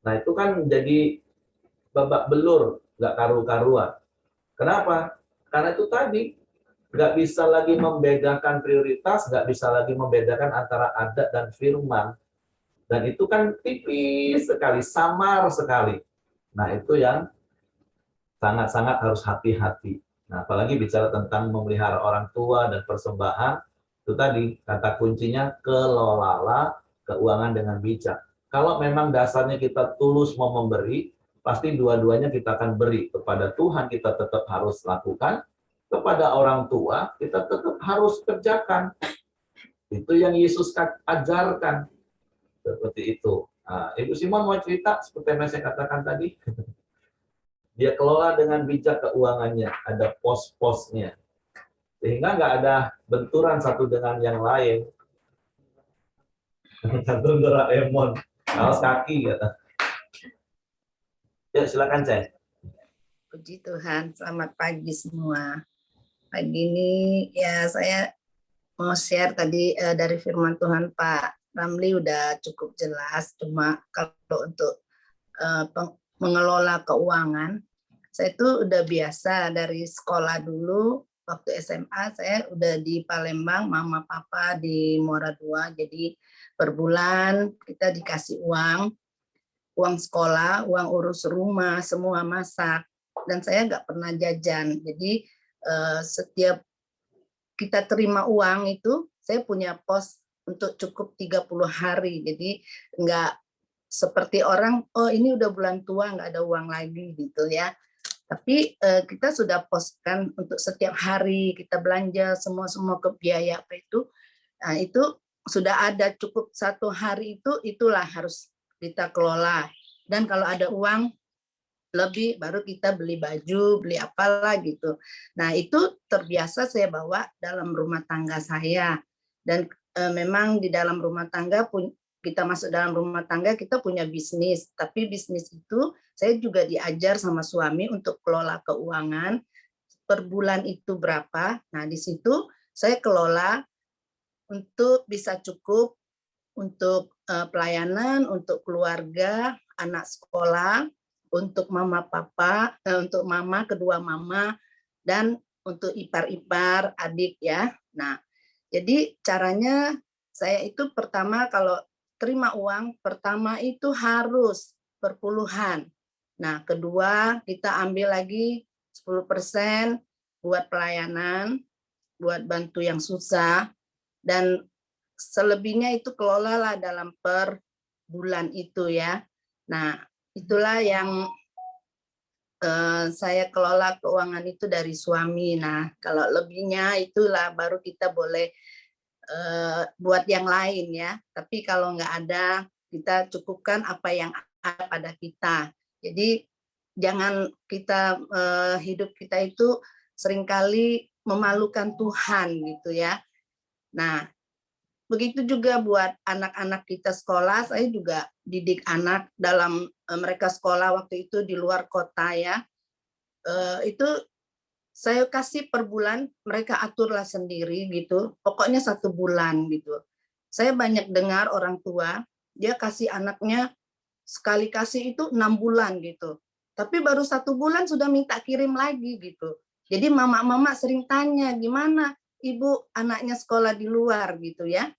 Nah itu kan menjadi babak belur, nggak karu-karuan. Kenapa? Karena itu tadi, nggak bisa lagi membedakan prioritas, nggak bisa lagi membedakan antara adat dan firman. Dan itu kan tipis sekali, samar sekali. Nah itu yang sangat-sangat harus hati-hati. Nah, apalagi bicara tentang memelihara orang tua dan persembahan, itu tadi kata kuncinya kelolalah keuangan dengan bijak. Kalau memang dasarnya kita tulus mau memberi, pasti dua-duanya kita akan beri. Kepada Tuhan kita tetap harus lakukan, kepada orang tua kita tetap harus kerjakan. Itu yang Yesus ajarkan. Seperti itu. Nah, Ibu Simon mau cerita seperti yang saya katakan tadi? Dia kelola dengan bijak keuangannya, ada pos-posnya. Sehingga nggak ada benturan satu dengan yang lain. Kantung Doraemon, kaos kaki, kata. Ya, silakan, Cek. Puji Tuhan, selamat pagi semua. Pagi ini ya saya mau share tadi dari firman Tuhan Pak Ramli udah cukup jelas. Cuma kalau untuk mengelola keuangan, saya itu udah biasa dari sekolah dulu. Waktu SMA saya udah di Palembang, mama papa di Muara II. Jadi per bulan kita dikasih uang sekolah, uang urus rumah, semua masak. Dan saya nggak pernah jajan. Jadi setiap kita terima uang itu, saya punya pos untuk cukup 30 hari. Jadi nggak seperti orang, oh ini udah bulan tua, nggak ada uang lagi gitu ya. Tapi kita sudah poskan untuk setiap hari kita belanja semua ke biaya apa itu. Nah itu sudah ada cukup 1 hari itu, itulah harus kita kelola. Dan kalau ada uang lebih baru kita beli baju, beli apalah gitu. Nah itu terbiasa saya bawa dalam rumah tangga saya. Dan memang di dalam rumah tangga kita masuk dalam rumah tangga kita punya bisnis, tapi bisnis itu saya juga diajar sama suami untuk kelola keuangan per bulan itu berapa. Nah di situ saya kelola untuk bisa cukup untuk pelayanan, untuk keluarga, anak sekolah, untuk mama papa, untuk mama, kedua mama, dan untuk ipar-ipar, adik ya. Nah, jadi caranya saya itu pertama kalau terima uang, pertama itu harus perpuluhan. Nah, kedua kita ambil lagi 10% buat pelayanan, buat bantu yang susah, dan selebihnya itu kelolalah dalam per bulan itu ya. Nah, itulah yang saya kelola keuangan itu dari suami. Nah, kalau lebihnya itulah baru kita boleh buat yang lain ya. Tapi kalau nggak ada, kita cukupkan apa yang ada pada kita. Jadi jangan kita hidup kita itu seringkali memalukan Tuhan gitu ya. Nah, begitu juga buat anak-anak kita sekolah, saya juga didik anak dalam mereka sekolah waktu itu di luar kota ya. Itu saya kasih per bulan, mereka aturlah sendiri gitu. Pokoknya 1 bulan gitu. Saya banyak dengar orang tua, dia kasih anaknya sekali kasih itu 6 bulan gitu. Tapi baru 1 bulan sudah minta kirim lagi gitu. Jadi mama-mama sering tanya, gimana ibu anaknya sekolah di luar gitu ya.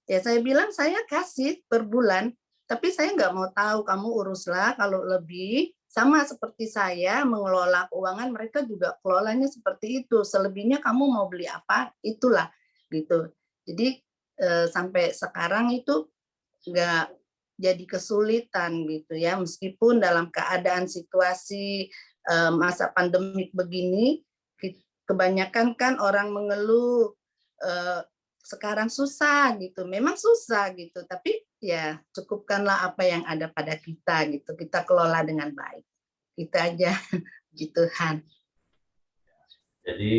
Ya saya bilang saya kasih per bulan, tapi saya nggak mau tahu, kamu uruslah kalau lebih. Sama seperti saya mengelola keuangan, mereka juga kelolanya seperti itu. Selebihnya kamu mau beli apa, itulah gitu. Jadi sampai sekarang itu nggak jadi kesulitan gitu ya, meskipun dalam keadaan situasi masa pandemik begini, kebanyakan kan orang mengeluh sekarang susah gitu, memang susah gitu, tapi ya cukupkanlah apa yang ada pada kita gitu, kita kelola dengan baik, kita aja gitu Han. Jadi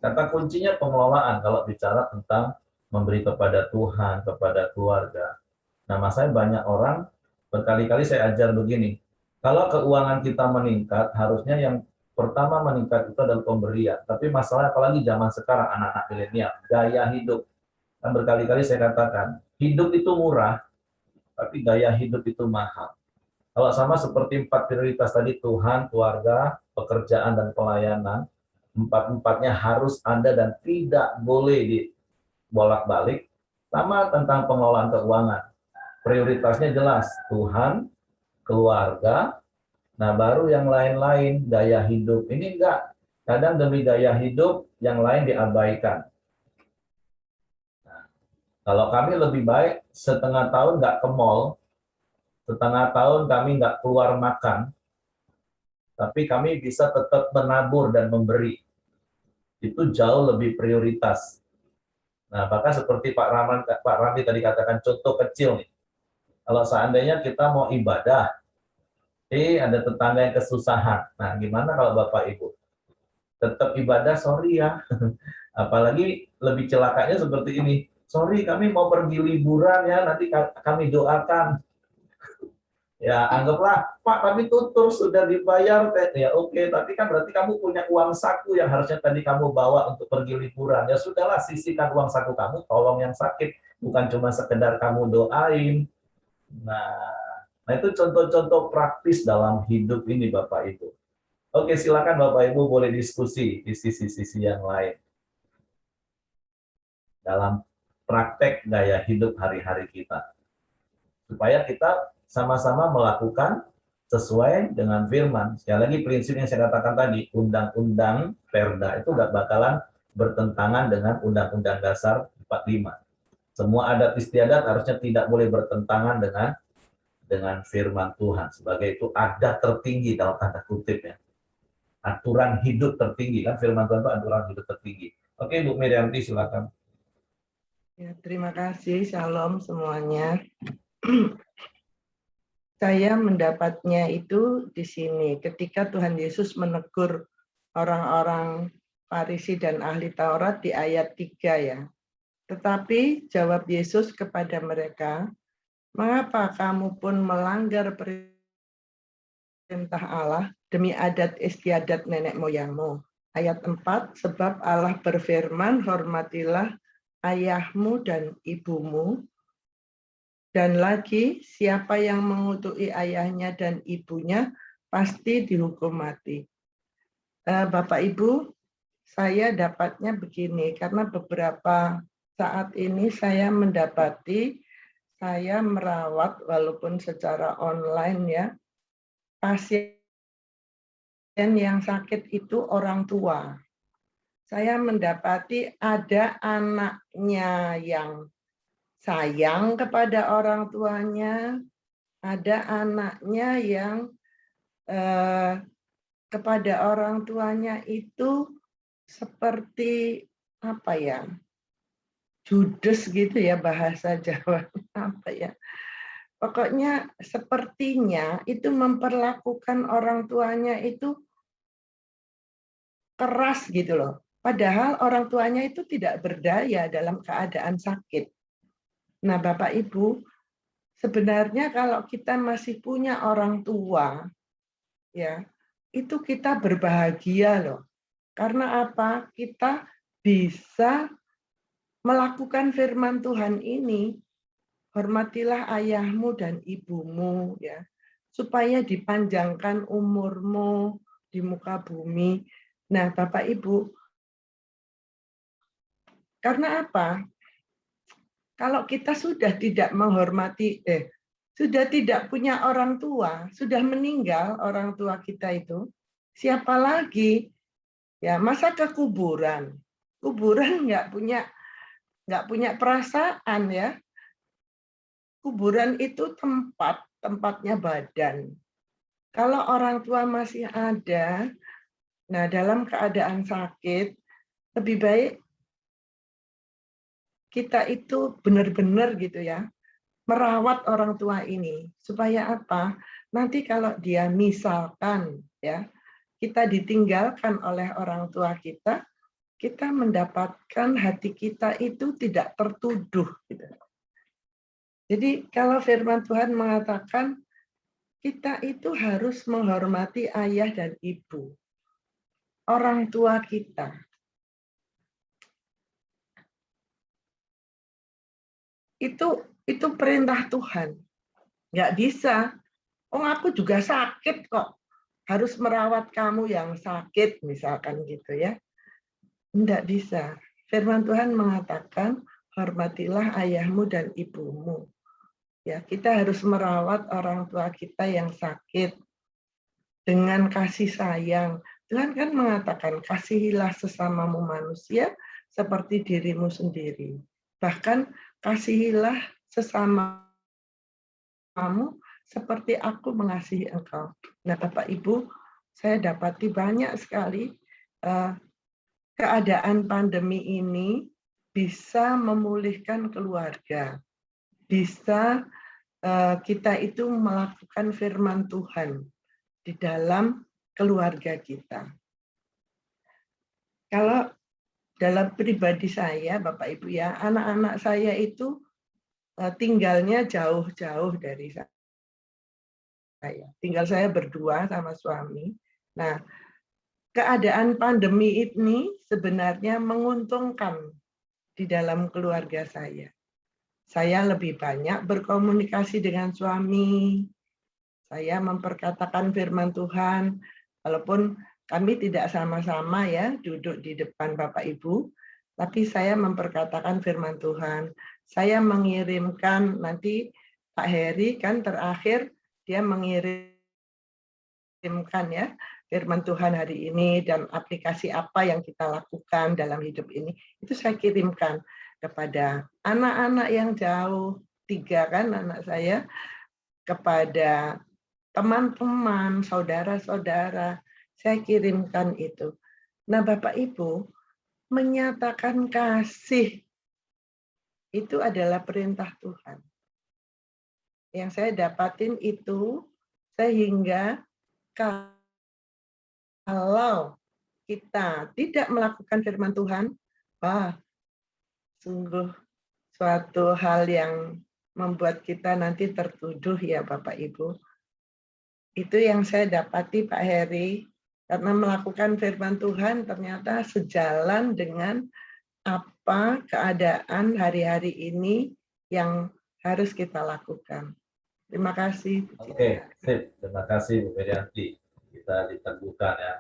kata kuncinya pengelolaan kalau bicara tentang memberi kepada Tuhan, kepada keluarga. Nah, masanya banyak orang, berkali-kali saya ajar begini, kalau keuangan kita meningkat, harusnya yang pertama meningkat itu adalah pemberian. Tapi masalah apalagi zaman sekarang, anak-anak milenial, gaya hidup. Kan berkali-kali saya katakan, hidup itu murah, tapi gaya hidup itu mahal. Kalau sama seperti 4 prioritas tadi, Tuhan, keluarga, pekerjaan, dan pelayanan, empat-empatnya harus ada dan tidak boleh dibolak-balik. Sama tentang pengelolaan keuangan. Prioritasnya jelas, Tuhan, keluarga, nah baru yang lain-lain, gaya hidup. Ini enggak, kadang demi gaya hidup, yang lain diabaikan. Nah, kalau kami lebih baik, setengah tahun nggak ke mall, setengah tahun kami nggak keluar makan, tapi kami bisa tetap menabur dan memberi. Itu jauh lebih prioritas. Nah, maka seperti Pak Ramli tadi katakan, contoh kecil nih. Kalau seandainya kita mau ibadah, ada tetangga yang kesusahan. Nah, gimana kalau Bapak Ibu? Tetap ibadah, sorry ya. Apalagi lebih celakanya seperti ini. Sorry, kami mau pergi liburan ya, nanti kami doakan. Ya, anggaplah, Pak, kami tutur sudah dibayar. Ya, oke, tapi kan berarti kamu punya uang saku yang harusnya tadi kamu bawa untuk pergi liburan. Ya sudahlah, sisihkan uang saku kamu, tolong yang sakit. Bukan cuma sekedar kamu doain. Nah, itu contoh-contoh praktis dalam hidup ini, Bapak Ibu. Oke, silakan Bapak Ibu boleh diskusi di sisi-sisi yang lain. Dalam praktek gaya hidup hari-hari kita. Supaya kita sama-sama melakukan sesuai dengan firman. Sekali lagi prinsip yang saya katakan tadi, undang-undang Perda itu nggak bakalan bertentangan dengan Undang-Undang Dasar 45. Semua adat istiadat harusnya tidak boleh bertentangan dengan firman Tuhan. Sebagai itu adat tertinggi dalam tanda kutip ya. Aturan hidup tertinggi, kan firman Tuhan itu aturan hidup tertinggi. Oke, Bu Mirianti silakan. Ya, terima kasih, shalom semuanya. Saya mendapatnya itu di sini, ketika Tuhan Yesus menegur orang-orang Farisi dan ahli Taurat di ayat 3 ya. Tetapi jawab Yesus kepada mereka, mengapa kamu pun melanggar perintah Allah demi adat istiadat nenek moyangmu? Ayat 4, sebab Allah berfirman, hormatilah ayahmu dan ibumu. Dan lagi, siapa yang mengutuki ayahnya dan ibunya pasti dihukum mati. Bapak Ibu, saya dapatnya begini, karena beberapa saat ini saya mendapati, saya merawat walaupun secara online ya, pasien yang sakit itu orang tua. Saya mendapati ada anaknya yang sayang kepada orang tuanya, ada anaknya yang kepada orang tuanya itu seperti apa ya, judes gitu ya bahasa Jawa, apa ya. Pokoknya sepertinya itu memperlakukan orang tuanya itu keras gitu loh. Padahal orang tuanya itu tidak berdaya dalam keadaan sakit. Nah, Bapak Ibu, sebenarnya kalau kita masih punya orang tua, ya, itu kita berbahagia loh. Karena apa? Kita bisa melakukan firman Tuhan ini, hormatilah ayahmu dan ibumu, ya, supaya dipanjangkan umurmu di muka bumi. Nah, Bapak Ibu, karena apa? Kalau kita sudah tidak menghormati, sudah tidak punya orang tua, sudah meninggal orang tua kita itu, siapa lagi? Ya, masa ke kuburan? Kuburan nggak punya perasaan ya. Kuburan itu tempatnya badan. Kalau orang tua masih ada, nah dalam keadaan sakit, lebih baik kita itu benar-benar gitu ya, merawat orang tua ini. Supaya apa? Nanti kalau dia misalkan ya, kita ditinggalkan oleh orang tua kita, kita mendapatkan hati kita itu tidak tertuduh. Gitu. Jadi kalau firman Tuhan mengatakan, kita itu harus menghormati ayah dan ibu, orang tua kita. Itu perintah Tuhan. Nggak bisa. Oh, aku juga sakit kok. Harus merawat kamu yang sakit, misalkan gitu ya. Nggak bisa. Firman Tuhan mengatakan, hormatilah ayahmu dan ibumu. Ya, kita harus merawat orang tua kita yang sakit dengan kasih sayang. Tuhan kan mengatakan, kasihilah sesamamu manusia seperti dirimu sendiri. Bahkan kasihilah sesamamu seperti aku mengasihi engkau. Nah, Bapak Ibu, saya dapati banyak sekali keadaan pandemi ini bisa memulihkan keluarga. Bisa kita itu melakukan firman Tuhan di dalam keluarga kita. Kalau dalam pribadi saya, Bapak Ibu ya, anak-anak saya itu tinggalnya jauh-jauh dari saya. Tinggal saya berdua sama suami. Nah, keadaan pandemi ini sebenarnya menguntungkan di dalam keluarga saya. Saya lebih banyak berkomunikasi dengan suami. Saya memperkatakan firman Tuhan, walaupun kami tidak sama-sama ya duduk di depan Bapak Ibu, tapi saya memperkatakan firman Tuhan. Saya mengirimkan nanti Pak Heri kan terakhir dia mengirimkan ya firman Tuhan hari ini dan aplikasi apa yang kita lakukan dalam hidup ini, itu saya kirimkan kepada anak-anak yang jauh, 3 kan anak saya, kepada teman-teman, saudara-saudara, saya kirimkan itu. Nah, Bapak Ibu, menyatakan kasih itu adalah perintah Tuhan. Yang saya dapatin itu sehingga kalau kita tidak melakukan firman Tuhan, wah, sungguh suatu hal yang membuat kita nanti tertuduh ya Bapak Ibu. Itu yang saya dapati Pak Heri, karena melakukan firman Tuhan ternyata sejalan dengan apa keadaan hari-hari ini yang harus kita lakukan. Terima kasih. Oke, sip. Terima kasih Bu Ferianti. Kita diteguhkan ya.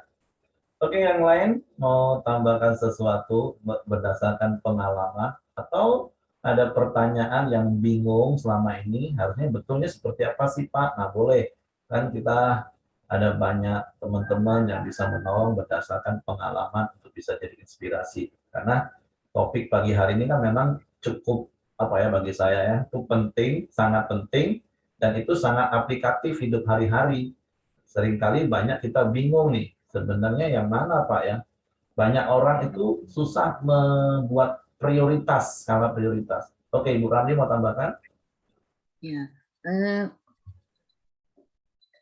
Oke, yang lain mau tambahkan sesuatu berdasarkan pengalaman atau ada pertanyaan yang bingung selama ini, harusnya betulnya seperti apa sih Pak? Nah boleh, kan kita ada banyak teman-teman yang bisa menolong berdasarkan pengalaman untuk bisa jadi inspirasi. Karena topik pagi hari ini kan memang cukup apa ya bagi saya ya, itu penting, sangat penting, dan itu sangat aplikatif hidup hari-hari. Seringkali banyak kita bingung nih, sebenarnya yang mana Pak ya? Banyak orang itu susah membuat prioritas, skala prioritas. Oke, Ibu Ramli mau tambahkan? Ya,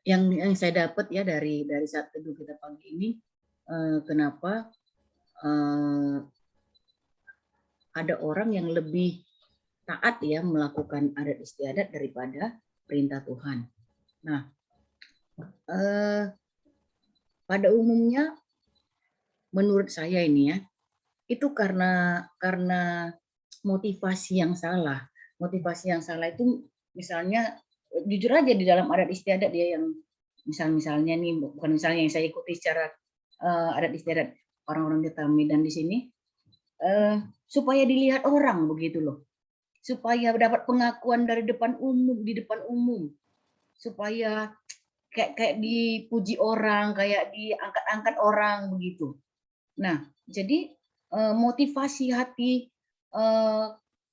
yang saya dapat ya dari saat teduh kita pagi ini, kenapa ada orang yang lebih taat ya melakukan adat istiadat daripada perintah Tuhan. Nah, pada umumnya menurut saya ini ya, itu karena motivasi yang salah. Motivasi yang salah itu misalnya jujur aja di dalam adat istiadat dia yang misalnya nih, bukan misalnya yang saya ikuti secara adat istiadat orang-orang Getami dan di sini supaya dilihat orang begitu loh, supaya dapat pengakuan dari di depan umum, supaya kayak dipuji orang, kayak diangkat-angkat orang begitu. Nah, jadi motivasi hati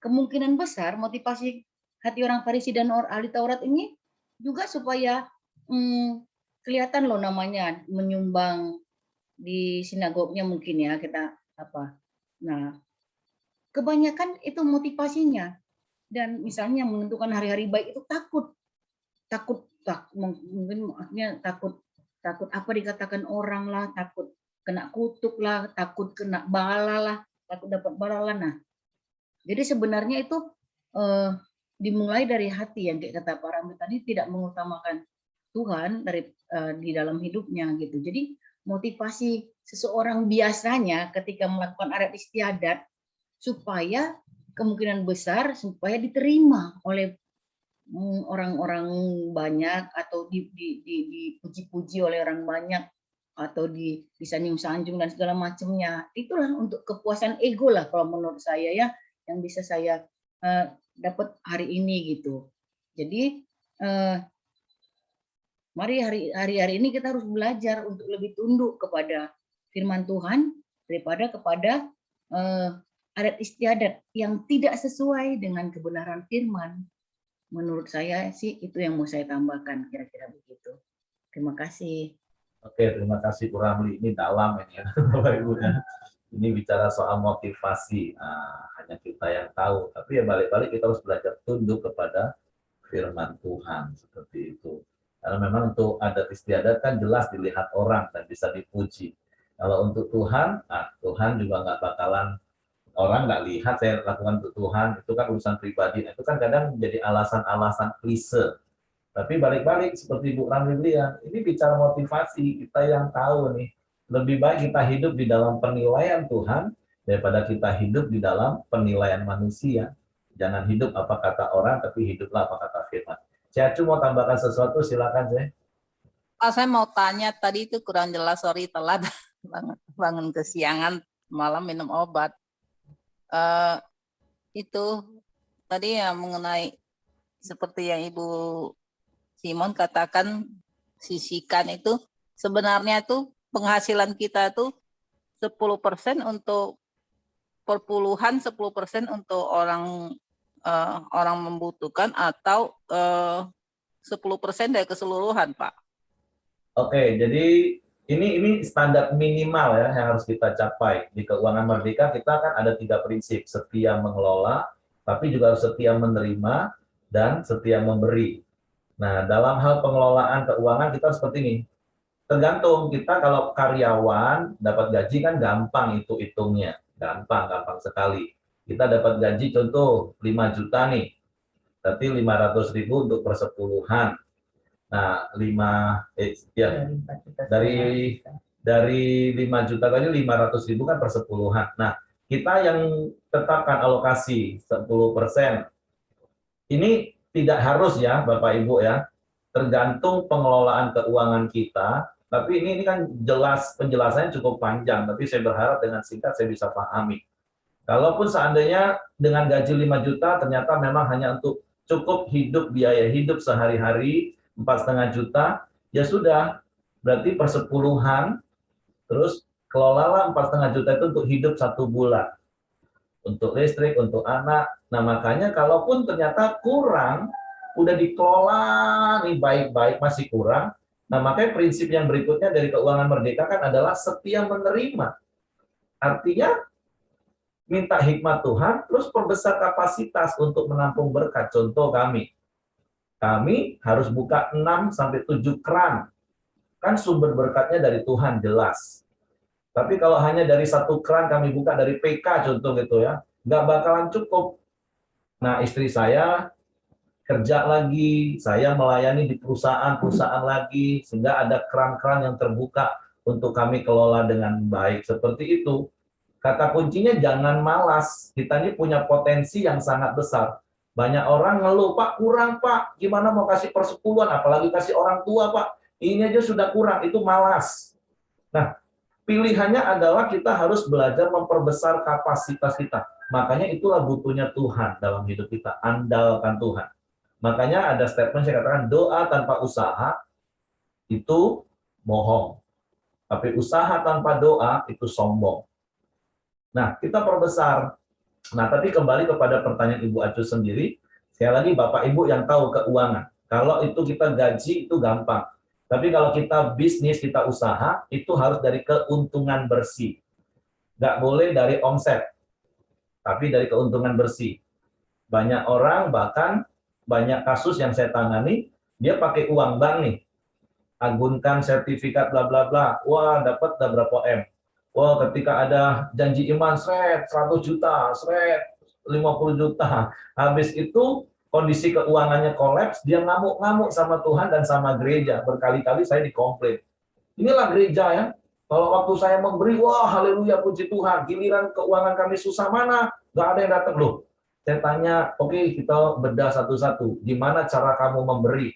kemungkinan besar motivasi hati orang Farisi dan ahli Taurat ini juga supaya kelihatan loh namanya menyumbang di sinagognya mungkin ya kita apa. Nah, kebanyakan itu motivasinya. Dan misalnya menentukan hari-hari baik itu takut mungkin maksudnya takut apa dikatakan orang lah, takut kena kutuk lah, takut kena bala lah, takut dapat bala lah. Nah, jadi sebenarnya itu dimulai dari hati yang kayak kata Pak Ramli tadi, tidak mengutamakan Tuhan di dalam hidupnya gitu. Jadi motivasi seseorang biasanya ketika melakukan adat istiadat supaya kemungkinan besar supaya diterima oleh orang-orang banyak atau dipuji-puji oleh orang banyak atau disanjung-sanjung dan segala macamnya. Itulah untuk kepuasan ego lah kalau menurut saya ya, yang bisa saya dapat hari ini gitu. Jadi mari hari ini kita harus belajar untuk lebih tunduk kepada firman Tuhan daripada kepada adat istiadat yang tidak sesuai dengan kebenaran firman. Menurut saya sih itu yang mau saya tambahkan, kira-kira begitu. Terima kasih. Oke, terima kasih Bu Ramli. Ini dalam ini ya, Bapak Ibu ya. Ini bicara soal motivasi. Hanya kita yang tahu. Tapi ya balik-balik kita harus belajar tunduk kepada firman Tuhan seperti itu. Karena memang untuk adat istiadat kan jelas dilihat orang dan bisa dipuji. Kalau untuk Tuhan, Tuhan juga nggak bakalan orang nggak lihat saya lakukan untuk Tuhan, itu kan urusan pribadi. Itu kan kadang menjadi alasan-alasan klise. Tapi balik-balik seperti Bu Ramli bilang, ini bicara motivasi, kita yang tahu nih. Lebih baik kita hidup di dalam penilaian Tuhan daripada kita hidup di dalam penilaian manusia. Jangan hidup apa kata orang, tapi hiduplah apa kata firman. Saya cuma mau tambahkan sesuatu, silakan saya. Saya mau tanya, tadi itu kurang jelas, sorry telat bangun kesiangan, malam minum obat. Itu tadi yang mengenai seperti yang Ibu Simon katakan, sisihkan itu sebenarnya itu penghasilan kita itu 10% untuk perpuluhan, 10% untuk orang membutuhkan, atau 10% dari keseluruhan, Pak. Oke, jadi ini standar minimal ya yang harus kita capai. Di Keuangan Merdeka kita kan ada 3 prinsip, setia mengelola, tapi juga harus setia menerima, dan setia memberi. Nah, dalam hal pengelolaan keuangan kita seperti ini. Tergantung kita, kalau karyawan dapat gaji kan gampang itu hitungnya. Gampang sekali. Kita dapat gaji contoh 5 juta nih. Tapi 500.000 untuk persepuluhan. Nah, dari 5 juta tadi 500.000 kan persepuluhan. Nah, kita yang tetapkan alokasi 10%. Ini tidak harus ya Bapak Ibu ya, tergantung pengelolaan keuangan kita. Tapi ini kan jelas, penjelasannya cukup panjang, tapi saya berharap dengan singkat saya bisa pahami. Kalaupun seandainya dengan gaji 5 juta ternyata memang hanya untuk cukup hidup, biaya hidup sehari-hari 4,5 juta, ya sudah, berarti persepuluhan, terus kelolalah 4,5 juta itu untuk hidup 1 bulan. Untuk listrik, untuk anak. Nah, makanya kalaupun ternyata kurang, udah dikelola nih baik-baik, masih kurang. Nah, makanya prinsip yang berikutnya dari Keuangan Merdeka kan adalah setia menerima. Artinya, minta hikmat Tuhan, terus perbesar kapasitas untuk menampung berkat. Contoh kami harus buka 6-7 keran. Kan sumber berkatnya dari Tuhan, jelas. Tapi kalau hanya dari 1 keran kami buka dari PK contoh gitu ya, nggak bakalan cukup. Nah, istri saya kerja lagi, saya melayani di perusahaan lagi, sehingga ada keran-keran yang terbuka untuk kami kelola dengan baik. Seperti itu. Kata kuncinya jangan malas. Kita ini punya potensi yang sangat besar. Banyak orang ngeluh, Pak, kurang Pak, gimana mau kasih persepuluhan, apalagi kasih orang tua Pak, ini aja sudah kurang, itu malas. Nah, Pilihannya adalah kita harus belajar memperbesar kapasitas kita. Makanya itulah butuhnya Tuhan dalam hidup kita. Andalkan Tuhan. Makanya ada statement saya katakan, doa tanpa usaha itu bohong. Tapi usaha tanpa doa itu sombong. Nah, kita perbesar. Nah, tapi kembali kepada pertanyaan Ibu Acu sendiri, sekali lagi Bapak Ibu yang tahu keuangan. Kalau itu kita gaji itu gampang. Tapi kalau kita bisnis, kita usaha, itu harus dari keuntungan bersih. Nggak boleh dari omset, tapi dari keuntungan bersih. Banyak orang, bahkan banyak kasus yang saya tangani, dia pakai uang bank nih, agunkan sertifikat bla bla bla, wah dapat berapa M. Wah ketika ada janji iman, 100 juta, 50 juta. Habis itu kondisi keuangannya kolaps, dia ngamuk-ngamuk sama Tuhan dan sama gereja. Berkali-kali saya dikomplain. Inilah gereja ya, kalau waktu saya memberi, wah haleluya puji Tuhan, giliran keuangan kami susah mana, nggak ada yang datang loh. Saya tanya, oke, kita bedah satu-satu, gimana cara kamu memberi?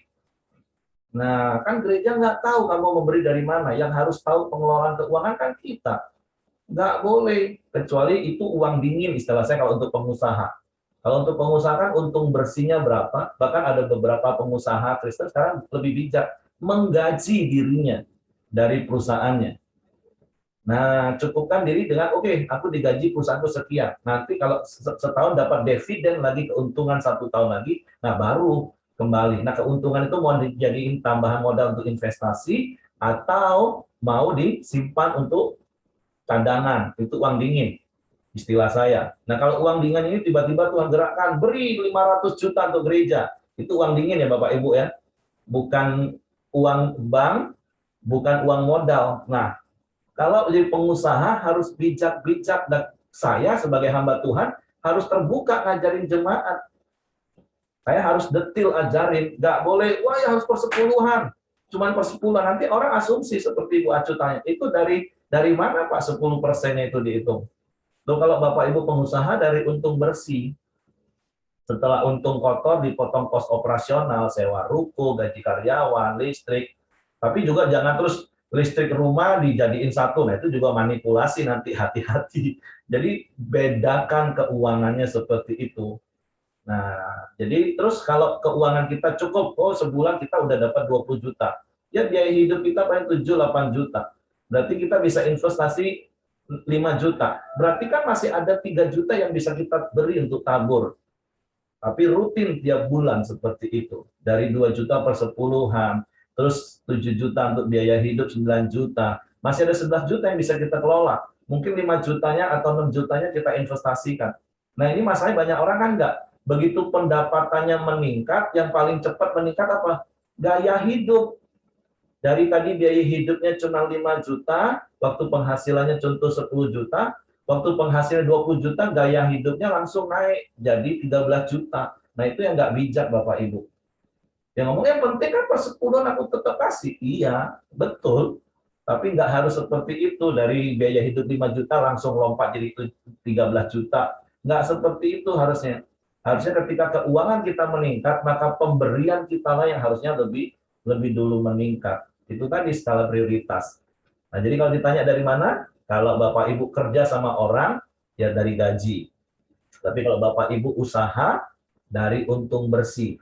Nah, kan gereja nggak tahu kamu memberi dari mana, yang harus tahu pengelolaan keuangan kan kita. Nggak boleh, kecuali itu uang dingin istilah saya kalau untuk pengusaha. Kalau untuk pengusaha kan untung bersihnya berapa, bahkan ada beberapa pengusaha Kristen sekarang lebih bijak, menggaji dirinya dari perusahaannya. Nah, cukupkan diri dengan, oke, aku digaji perusahaanku sekian. Nanti kalau setahun dapat dividen lagi, keuntungan 1 tahun lagi, nah baru kembali. Nah, keuntungan itu mau dijadiin tambahan modal untuk investasi, atau mau disimpan untuk cadangan, itu uang dingin, istilah saya. Nah, kalau uang dingin ini tiba-tiba Tuhan gerakkan, beri 500 juta untuk gereja, itu uang dingin ya Bapak Ibu ya, bukan uang bank, bukan uang modal. Nah, kalau jadi pengusaha harus bijak-bijak, dan saya sebagai hamba Tuhan harus terbuka ngajarin jemaat. Saya harus detil ajarin, nggak boleh, wah ya harus persepuluhan, cuman persepuluhan. Nanti orang asumsi seperti Ibu Acu tanya, itu dari mana Pak 10%-nya itu dihitung? Loh, kalau Bapak Ibu pengusaha dari untung bersih. Setelah untung kotor dipotong kos operasional, sewa ruko, gaji karyawan, listrik. Tapi juga jangan terus listrik rumah dijadiin satu, nah itu juga manipulasi nanti, hati-hati. Jadi bedakan keuangannya seperti itu. Nah, jadi terus kalau keuangan kita cukup, oh sebulan kita udah dapat 20 juta. Ya biaya hidup kita paling 7-8 juta. Berarti kita bisa investasi 5 juta. Berarti kan masih ada 3 juta yang bisa kita beri untuk tabur. Tapi rutin tiap bulan seperti itu. Dari 2 juta per sepuluhan, terus 7 juta untuk biaya hidup 9 juta. Masih ada 11 juta yang bisa kita kelola. Mungkin 5 jutanya atau 6 jutanya kita investasikan. Nah ini masalahnya banyak orang kan enggak. Begitu pendapatannya meningkat, yang paling cepat meningkat apa? Gaya hidup. Dari tadi biaya hidupnya cuma 5 juta, waktu penghasilannya contoh 10 juta, waktu penghasilan 20 juta, gaya hidupnya langsung naik jadi 13 juta. Nah itu yang nggak bijak Bapak Ibu. Yang ngomong yang penting kan persepuluhan aku tetap kasih. Iya, betul. Tapi nggak harus seperti itu, dari biaya hidup 5 juta langsung lompat jadi 13 juta. Nggak seperti itu harusnya. Harusnya ketika keuangan kita meningkat, maka pemberian kita lah yang harusnya lebih dulu meningkat. Itu kan di skala prioritas. Nah, jadi kalau ditanya dari mana? Kalau Bapak Ibu kerja sama orang, ya dari gaji. Tapi kalau Bapak Ibu usaha, dari untung bersih.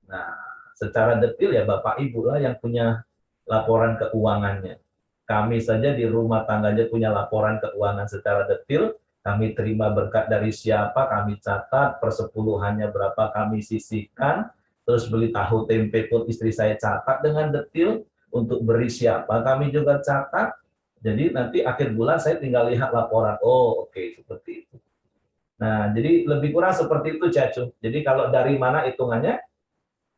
Nah, secara detail ya Bapak Ibu lah yang punya laporan keuangannya. Kami saja di rumah tangga aja punya laporan keuangan secara detail. Kami terima berkat dari siapa, kami catat, persepuluhannya berapa kami sisihkan, terus beli tahu tempe pun istri saya catat dengan detail, untuk beri siapa kami juga catat. Jadi nanti akhir bulan saya tinggal lihat laporan, oh oke, seperti itu. Nah, jadi lebih kurang seperti itu Cacu. Jadi kalau dari mana hitungannya,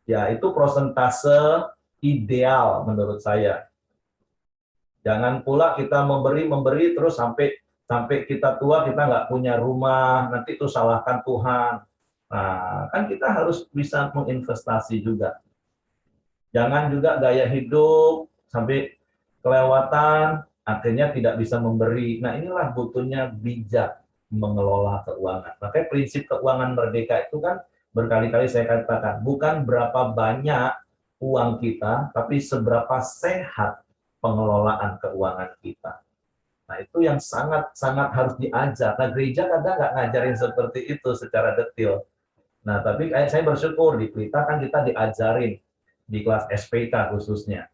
ya itu prosentase ideal menurut saya. Jangan pula kita memberi terus sampai kita tua kita nggak punya rumah, nanti itu salahkan Tuhan. Nah, kan kita harus bisa menginvestasi juga. Jangan juga gaya hidup sampai kelewatan, akhirnya tidak bisa memberi. Nah, inilah butuhnya bijak mengelola keuangan. Makanya prinsip keuangan merdeka itu kan berkali-kali saya katakan, bukan berapa banyak uang kita, tapi seberapa sehat pengelolaan keuangan kita. Nah, itu yang sangat-sangat harus diajar. Nah, gereja kadang nggak ngajarin seperti itu secara detail. Nah, tapi saya bersyukur di Pelita kan kita diajarin di kelas SPK khususnya.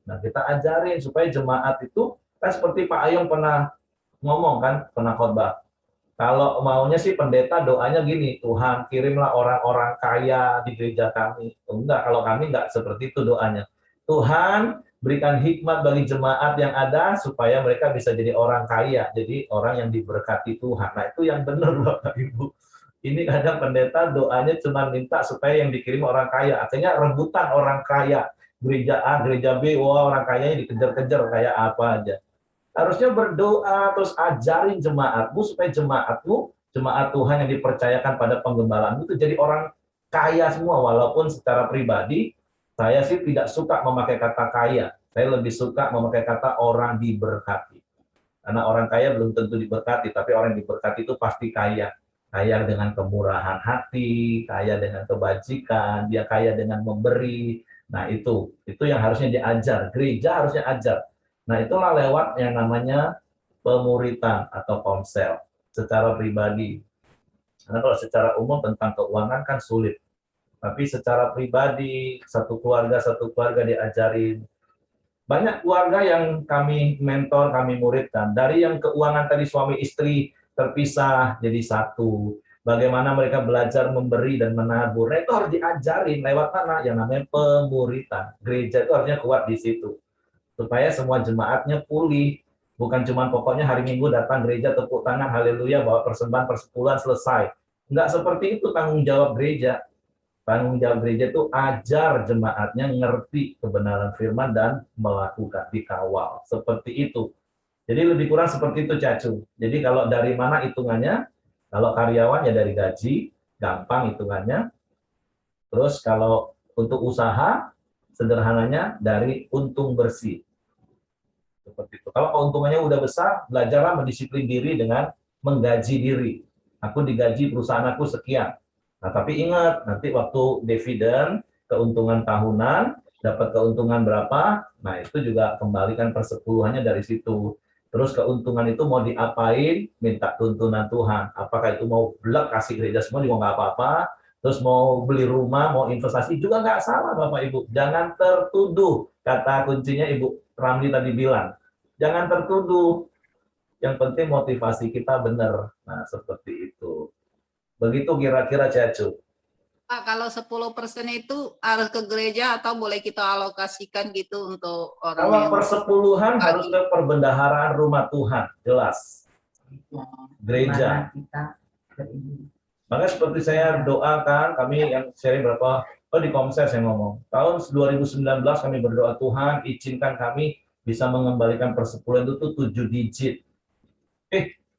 Nah, kita ajarin supaya jemaat itu, kan seperti Pak Ayung pernah ngomong kan, pernah khotbah. Kalau maunya sih pendeta doanya gini, Tuhan kirimlah orang-orang kaya di gereja kami. Enggak, kalau kami enggak seperti itu doanya. Tuhan berikan hikmat bagi jemaat yang ada supaya mereka bisa jadi orang kaya, jadi orang yang diberkati Tuhan. Nah, itu yang benar Bapak Ibu. Ini kadang pendeta doanya cuma minta supaya yang dikirim orang kaya. Akhirnya rebutan orang kaya. Gereja A, gereja B, wah orang kayanya dikejar-kejar kayak apa aja. Harusnya berdoa, terus ajarin jemaatmu supaya jemaat Tuhan yang dipercayakan pada penggembalaanmu itu jadi orang kaya semua. Walaupun secara pribadi, saya sih tidak suka memakai kata kaya. Saya lebih suka memakai kata orang diberkati. Karena orang kaya belum tentu diberkati, tapi orang diberkati itu pasti kaya. Kaya dengan kemurahan hati, kaya dengan kebajikan, dia kaya dengan memberi. Nah, itu yang harusnya diajar. Gereja harusnya ajar. Nah, itulah lewat yang namanya pemuritan atau konsel secara pribadi. Karena kalau secara umum tentang keuangan kan sulit. Tapi secara pribadi, satu keluarga diajarin. Banyak keluarga yang kami mentor, kami muridkan. Dari yang keuangan tadi suami istri terpisah jadi satu. Bagaimana mereka belajar memberi dan menabur. Nah, itu harus diajarin lewat mana? Yang namanya pemuritan. Gereja itu harusnya kuat di situ. Supaya semua jemaatnya pulih. Bukan cuma pokoknya hari Minggu datang gereja, tepuk tangan, haleluya, bawa persembahan persepuluhan, selesai. Enggak seperti itu tanggung jawab gereja. Tanggung jawab gereja itu ajar jemaatnya ngerti kebenaran firman dan melakukan, dikawal. Seperti itu. Jadi lebih kurang seperti itu, Cacu. Jadi kalau dari mana hitungannya? Kalau karyawan ya dari gaji, gampang hitungannya. Terus kalau untuk usaha, sederhananya dari untung bersih. Seperti itu. Kalau keuntungannya udah besar, belajarlah mendisiplin diri dengan menggaji diri. Aku digaji perusahaan aku sekian. Nah, tapi ingat, nanti waktu dividen, keuntungan tahunan, dapat keuntungan berapa, nah itu juga kembalikan persepuluhannya dari situ. Terus keuntungan itu mau diapain, minta tuntunan Tuhan. Apakah itu mau blek kasih gereja semua, juga nggak apa-apa. Terus mau beli rumah, mau investasi, juga nggak salah Bapak Ibu. Jangan tertuduh, kata kuncinya Ibu Ramli tadi bilang. Jangan tertuduh. Yang penting motivasi kita benar. Nah, seperti itu. Begitu kira-kira, Cacu. Pak, kalau 10% itu harus ke gereja atau boleh kita alokasikan gitu untuk orang Kalau yang persepuluhan harus ke perbendaharaan rumah Tuhan, jelas. Gereja. Makanya seperti saya doakan, kami yang sharing berapa, di Komsel saya ngomong. Tahun 2019 kami berdoa, Tuhan izinkan kami bisa mengembalikan persepuluhan itu 7 digit.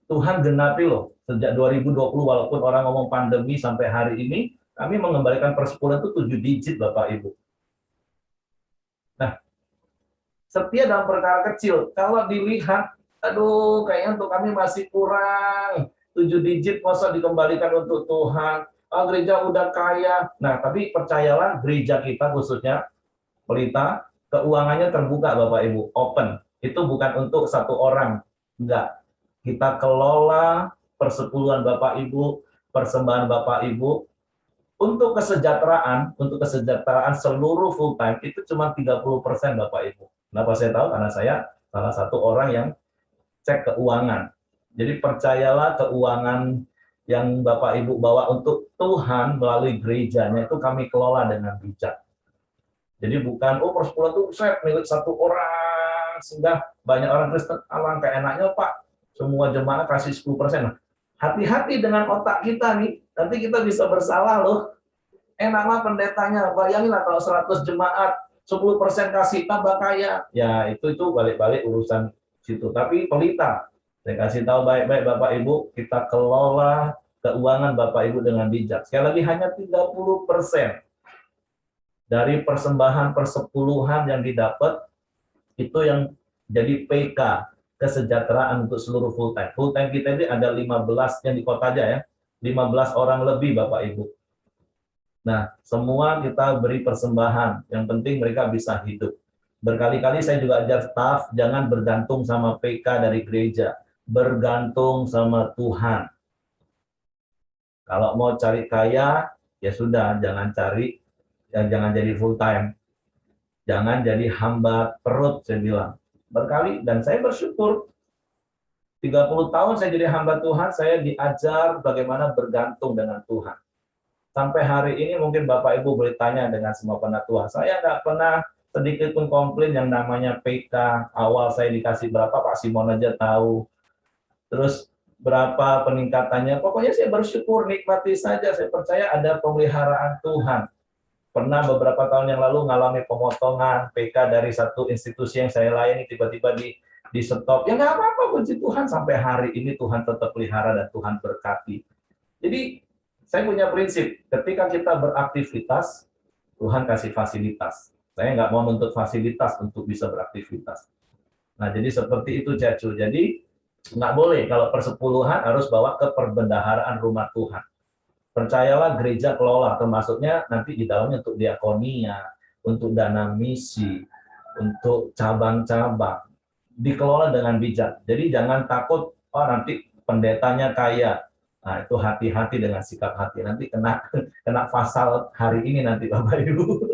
Tuhan genapi loh, sejak 2020 walaupun orang ngomong pandemi sampai hari ini, kami mengembalikan persepuluhan itu 7 digit Bapak Ibu. Nah, setia dalam perkara kecil, kalau dilihat, aduh kayaknya untuk kami masih kurang, 7 digit masa dikembalikan untuk Tuhan, gereja udah kaya. Nah, tapi percayalah gereja kita khususnya, Pelita, keuangannya terbuka Bapak Ibu, open. Itu bukan untuk satu orang, enggak. Kita kelola persepuluhan Bapak Ibu, persembahan Bapak Ibu, untuk kesejahteraan seluruh full time itu cuma 30% Bapak Ibu. Kenapa saya tahu? Karena saya salah satu orang yang cek keuangan. Jadi percayalah keuangan yang Bapak Ibu bawa untuk Tuhan melalui gerejanya itu kami kelola dengan bijak. Jadi bukan, persepuluhan itu set milik satu orang, sehingga banyak orang Kristen, alangkah enaknya Pak, semua jemaat kasih 10%. Nah, hati-hati dengan otak kita nih, nanti kita bisa bersalah loh. Enaklah pendetanya, bayanginlah kalau 100 jemaat, 10% kasih tambah kaya. Ya itu balik-balik urusan situ. Tapi Pelita, saya kasih tahu baik-baik Bapak Ibu, kita kelola keuangan Bapak Ibu dengan bijak. Sekali lagi hanya 30% dari persembahan persepuluhan yang didapat, itu yang jadi PK, kesejahteraan untuk seluruh full time. Full time kita ini ada 15 yang di kota aja ya, 15 orang lebih Bapak Ibu. Nah, semua kita beri persembahan, yang penting mereka bisa hidup. Berkali-kali saya juga ajar staf, jangan bergantung sama PK dari gereja. Bergantung sama Tuhan. Kalau mau cari kaya, ya sudah, jangan cari, ya jangan jadi full time. Jangan jadi hamba perut, saya bilang. Berkali, dan saya bersyukur, 30 tahun saya jadi hamba Tuhan, saya diajar bagaimana bergantung dengan Tuhan. Sampai hari ini mungkin Bapak Ibu boleh tanya dengan semua penatua. Saya nggak pernah sedikit pun komplain yang namanya PK. Awal saya dikasih berapa, Pak Simon aja tahu. Terus berapa peningkatannya. Pokoknya saya bersyukur, nikmati saja. Saya percaya ada pemeliharaan Tuhan. Pernah beberapa tahun yang lalu mengalami pemotongan PK dari satu institusi yang saya layani, tiba-tiba di stop. Ya nggak apa-apa, puji Tuhan. Sampai hari ini Tuhan tetap pelihara dan Tuhan berkati. Jadi saya punya prinsip, ketika kita beraktivitas, Tuhan kasih fasilitas. Saya nggak mau menuntut fasilitas untuk bisa beraktivitas. Nah, jadi seperti itu, Cacu. Jadi, nggak boleh kalau persepuluhan harus bawa ke perbendaharaan rumah Tuhan. Percayalah gereja kelola, termasuknya nanti di dalamnya untuk diakonia, untuk dana misi, untuk cabang-cabang. Dikelola dengan bijak. Jadi jangan takut, oh nanti pendetanya kaya. Nah, itu hati-hati dengan sikap hati. Nanti kena pasal hari ini nanti Bapak Ibu.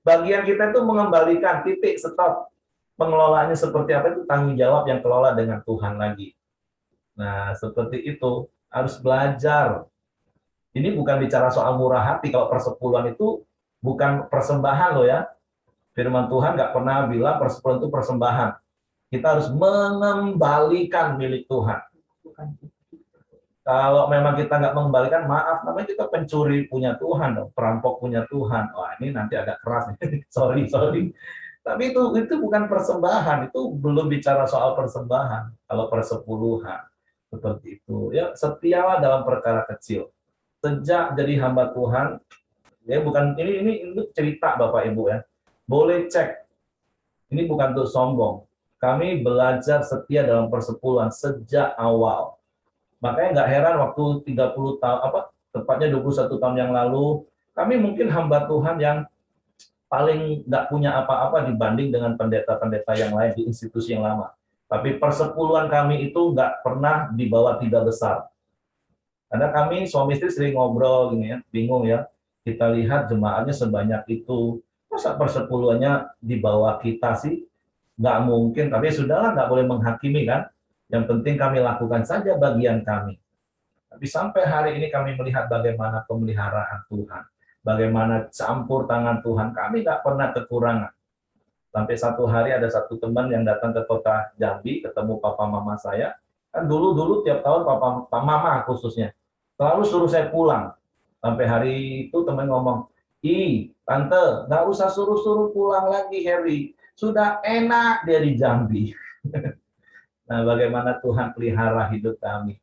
Bagian kita itu mengembalikan titik stop. Pengelolaannya seperti apa itu tanggung jawab yang kelola dengan Tuhan lagi. Nah, seperti itu harus belajar. Ini bukan bicara soal murah hati. Kalau persepuluhan itu bukan persembahan loh ya. Firman Tuhan nggak pernah bilang persepuluhan itu persembahan. Kita harus mengembalikan milik Tuhan. Kalau memang kita nggak mengembalikan, maaf, namanya kita pencuri punya Tuhan, perampok punya Tuhan. Wah, ini nanti agak keras nih. sorry. Tapi itu bukan persembahan, itu belum bicara soal persembahan. Kalau persepuluhan seperti itu, ya setialah dalam perkara kecil. Sejak jadi hamba Tuhan, ya bukan ini cerita Bapak Ibu ya. Boleh cek. Ini bukan untuk sombong. Kami belajar setia dalam persepuluhan sejak awal. Makanya nggak heran waktu 30 tahun, tepatnya 21 tahun yang lalu, kami mungkin hamba Tuhan yang paling nggak punya apa-apa dibanding dengan pendeta-pendeta yang lain di institusi yang lama. Tapi persepuluhan kami itu nggak pernah di bawah 3 besar. Karena kami suami istri sering ngobrol gini ya, bingung ya. Kita lihat jemaatnya sebanyak itu, masa persepuluhannya di bawah kita sih? Nggak mungkin, tapi sudahlah, nggak boleh menghakimi kan. Yang penting kami lakukan saja bagian kami. Tapi sampai hari ini kami melihat bagaimana pemeliharaan Tuhan. Bagaimana campur tangan Tuhan. Kami nggak pernah kekurangan. Sampai satu hari ada satu teman yang datang ke kota Jambi, ketemu papa mama saya. Kan dulu tiap tahun papa mama khususnya. Selalu suruh saya pulang. Sampai hari itu teman ngomong, tante, nggak usah suruh-suruh pulang lagi, Harry. Sudah enak dia di Jambi. Nah, bagaimana Tuhan pelihara hidup kami.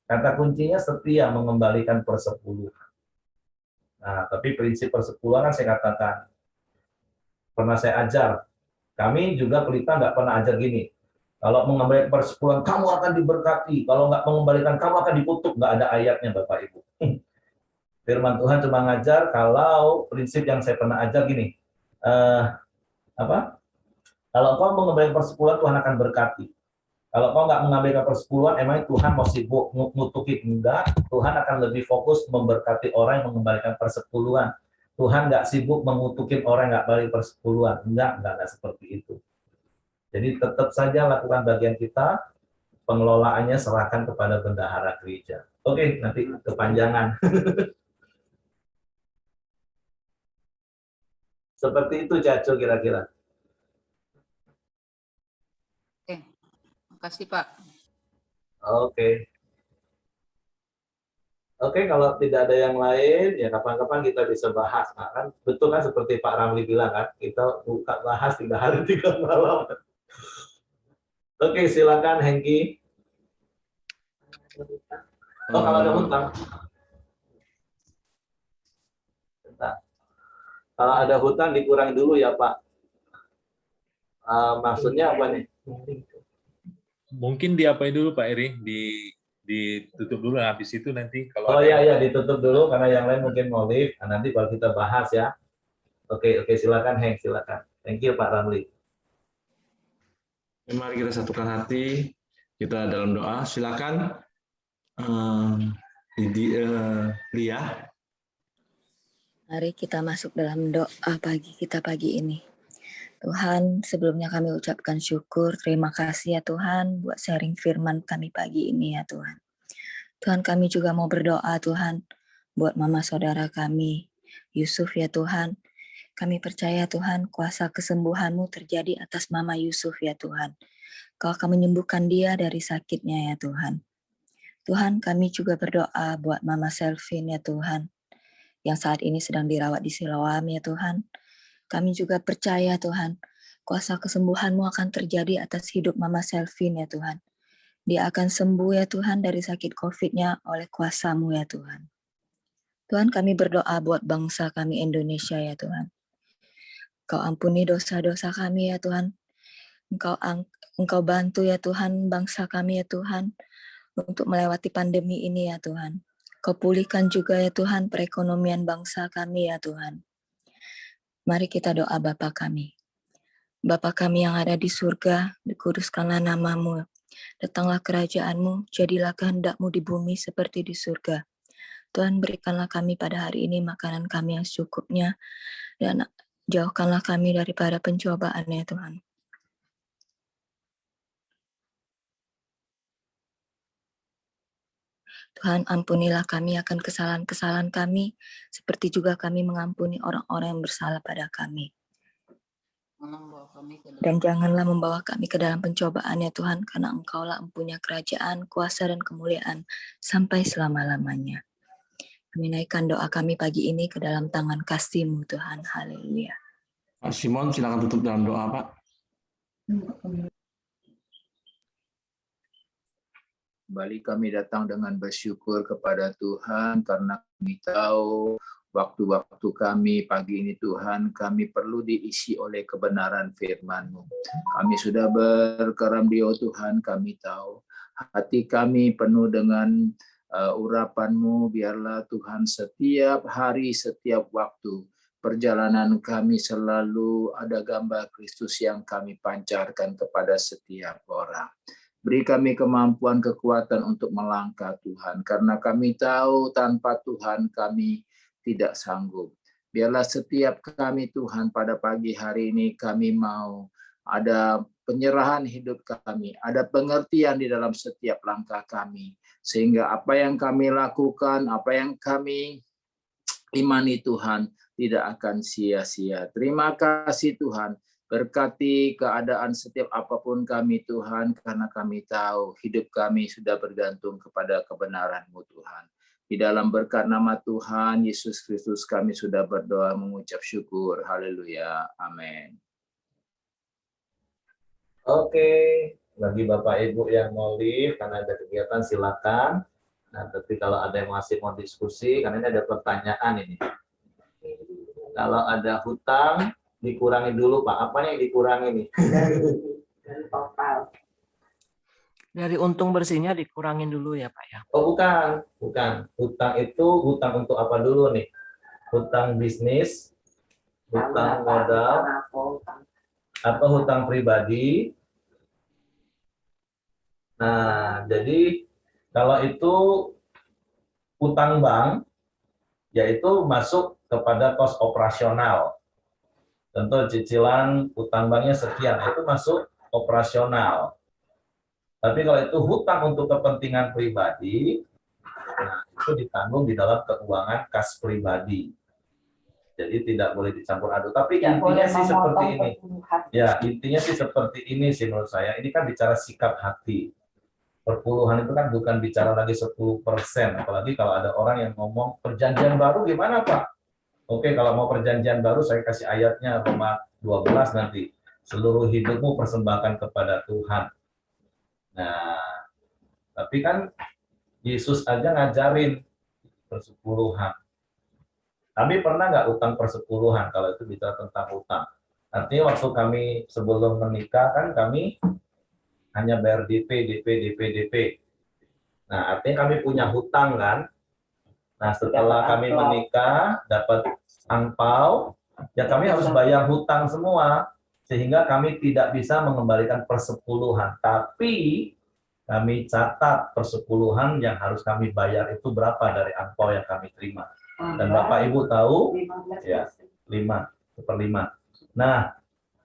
Kata kuncinya setia mengembalikan persepuluhan. Nah, tapi prinsip persepuluhan kan saya katakan, pernah saya ajar. Kami juga pelita nggak pernah ajar gini. Kalau mengembalikan persepuluhan, kamu akan diberkati. Kalau nggak mengembalikan, kamu akan dikutuk. Nggak ada ayatnya, Bapak Ibu. Firman Tuhan cuma ngajar kalau prinsip yang saya pernah ajar gini. Kalau kau mengembalikan persepuluhan, Tuhan akan berkati. Kalau kau nggak mengambilkan persepuluhan, emang Tuhan mau sibuk ngutukin? Enggak, Tuhan akan lebih fokus memberkati orang yang mengembalikan persepuluhan. Tuhan nggak sibuk mengutukin orang yang nggak balik persepuluhan. Enggak seperti itu. Jadi tetap saja lakukan bagian kita, pengelolaannya serahkan kepada bendahara gereja. Oke, nanti kepanjangan. Seperti itu, Caco, kira-kira. Makasih Pak. Oke, kalau tidak ada yang lain, ya kapan-kapan kita bisa bahas. Nah, kan betul kan seperti Pak Ramli bilang kan, kita buka bahas 3 hari 3 malam. Oke, silakan Hengki. Oh, kalau ada hutang. Kalau ada hutang dikurangi dulu ya Pak. Maksudnya apa nih? Mungkin diapain dulu Pak Eri, ditutup dulu, habis itu nanti kalau iya, ditutup dulu karena yang lain mungkin mau live. Nah, nanti baru kita bahas ya. Oke, silakan Heng, silakan. Thank you Pak Ramli. Mari kita satukan hati, kita dalam doa. Silakan Lia. Mari kita masuk dalam doa kita pagi ini. Tuhan, sebelumnya kami ucapkan syukur, terima kasih ya Tuhan buat sharing firman kami pagi ini ya Tuhan. Tuhan, kami juga mau berdoa Tuhan buat mama saudara kami, Yusuf ya Tuhan. Kami percaya Tuhan kuasa kesembuhan-Mu terjadi atas Mama Yusuf ya Tuhan. Kau akan menyembuhkan dia dari sakitnya ya Tuhan. Tuhan, kami juga berdoa buat Mama Selvin ya Tuhan, yang saat ini sedang dirawat di Siloam ya Tuhan. Kami juga percaya Tuhan, kuasa kesembuhan-Mu akan terjadi atas hidup Mama Selvin ya Tuhan. Dia akan sembuh ya Tuhan dari sakit COVID-nya oleh kuasa-Mu ya Tuhan. Tuhan, kami berdoa buat bangsa kami Indonesia ya Tuhan. Kau ampuni dosa-dosa kami ya Tuhan. Engkau bantu ya Tuhan bangsa kami ya Tuhan untuk melewati pandemi ini ya Tuhan. Kau pulihkan juga ya Tuhan perekonomian bangsa kami ya Tuhan. Mari kita doa Bapa kami. Bapa kami yang ada di surga, dikuduskanlah nama-Mu. Datanglah kerajaan-Mu, jadilah kehendak-Mu di bumi seperti di surga. Tuhan, berikanlah kami pada hari ini makanan kami yang secukupnya, dan jauhkanlah kami daripada pencobaan ya Tuhan. Tuhan, ampunilah kami akan kesalahan-kesalahan kami, seperti juga kami mengampuni orang-orang yang bersalah pada kami. Dan janganlah membawa kami ke dalam pencobaan ya Tuhan, karena Engkaulah empunya kerajaan, kuasa, dan kemuliaan sampai selama-lamanya. Kami naikkan doa kami pagi ini ke dalam tangan kasih-Mu Tuhan. Haleluya. Pak Simon, silakan tutup dalam doa, Pak. Kembali kami datang dengan bersyukur kepada Tuhan karena kami tahu waktu-waktu kami pagi ini Tuhan, kami perlu diisi oleh kebenaran firman-Mu. Kami sudah berkeram di Tuhan, kami tahu hati kami penuh dengan urapan-Mu, biarlah Tuhan setiap hari, setiap waktu, perjalanan kami selalu ada gambar Kristus yang kami pancarkan kepada setiap orang. Beri kami kemampuan, kekuatan untuk melangkah Tuhan, karena kami tahu tanpa Tuhan kami tidak sanggup. Biarlah setiap kami Tuhan pada pagi hari ini kami mau ada penyerahan hidup kami, ada pengertian di dalam setiap langkah kami, sehingga apa yang kami lakukan, apa yang kami imani Tuhan tidak akan sia-sia. Terima kasih Tuhan, berkati keadaan setiap apapun kami Tuhan, karena kami tahu hidup kami sudah bergantung kepada kebenaran-Mu Tuhan. Di dalam berkat nama Tuhan Yesus Kristus kami sudah berdoa mengucap syukur. Haleluya. Amin. Oke, bagi Bapak Ibu yang mau live karena ada kegiatan silakan. Nah, tapi kalau ada yang masih mau diskusi, karena ini ada pertanyaan ini. Kalau ada hutang dikurangi dulu Pak. Apanya yang dikurangi nih? Total. Dari untung bersihnya dikurangin dulu ya Pak ya? Oh bukan. Hutang itu hutang untuk apa dulu nih? Hutang bisnis, hutang modal, atau hutang pribadi. Nah, jadi kalau itu hutang bank, yaitu masuk kepada kos operasional. Tentu cicilan hutang banknya sekian, itu masuk operasional. Tapi kalau itu hutang untuk kepentingan pribadi, nah itu ditanggung di dalam keuangan kas pribadi. Jadi tidak boleh dicampur aduk. Tapi intinya sih seperti ini. Ya, intinya sih seperti ini sih menurut saya. Ini kan bicara sikap hati. Perpuluhan itu kan bukan bicara lagi 10%. Apalagi kalau ada orang yang ngomong perjanjian baru gimana Pak? Oke, kalau mau perjanjian baru saya kasih ayatnya Roma 12 nanti. Seluruh hidupmu persembahkan kepada Tuhan. Nah, tapi kan Yesus aja ngajarin persepuluhan. Kami pernah nggak utang persepuluhan kalau itu bicara tentang utang? Artinya waktu kami sebelum menikah kan kami hanya bayar DP. Nah, artinya kami punya hutang kan. Nah, setelah kami menikah dapat angpau, ya kami harus bayar hutang semua. sehingga kami tidak bisa mengembalikan persepuluhan. Tapi kami catat persepuluhan yang harus kami bayar itu berapa dari angpau yang kami terima. Dan Bapak Ibu tahu, ya 5/5. Nah,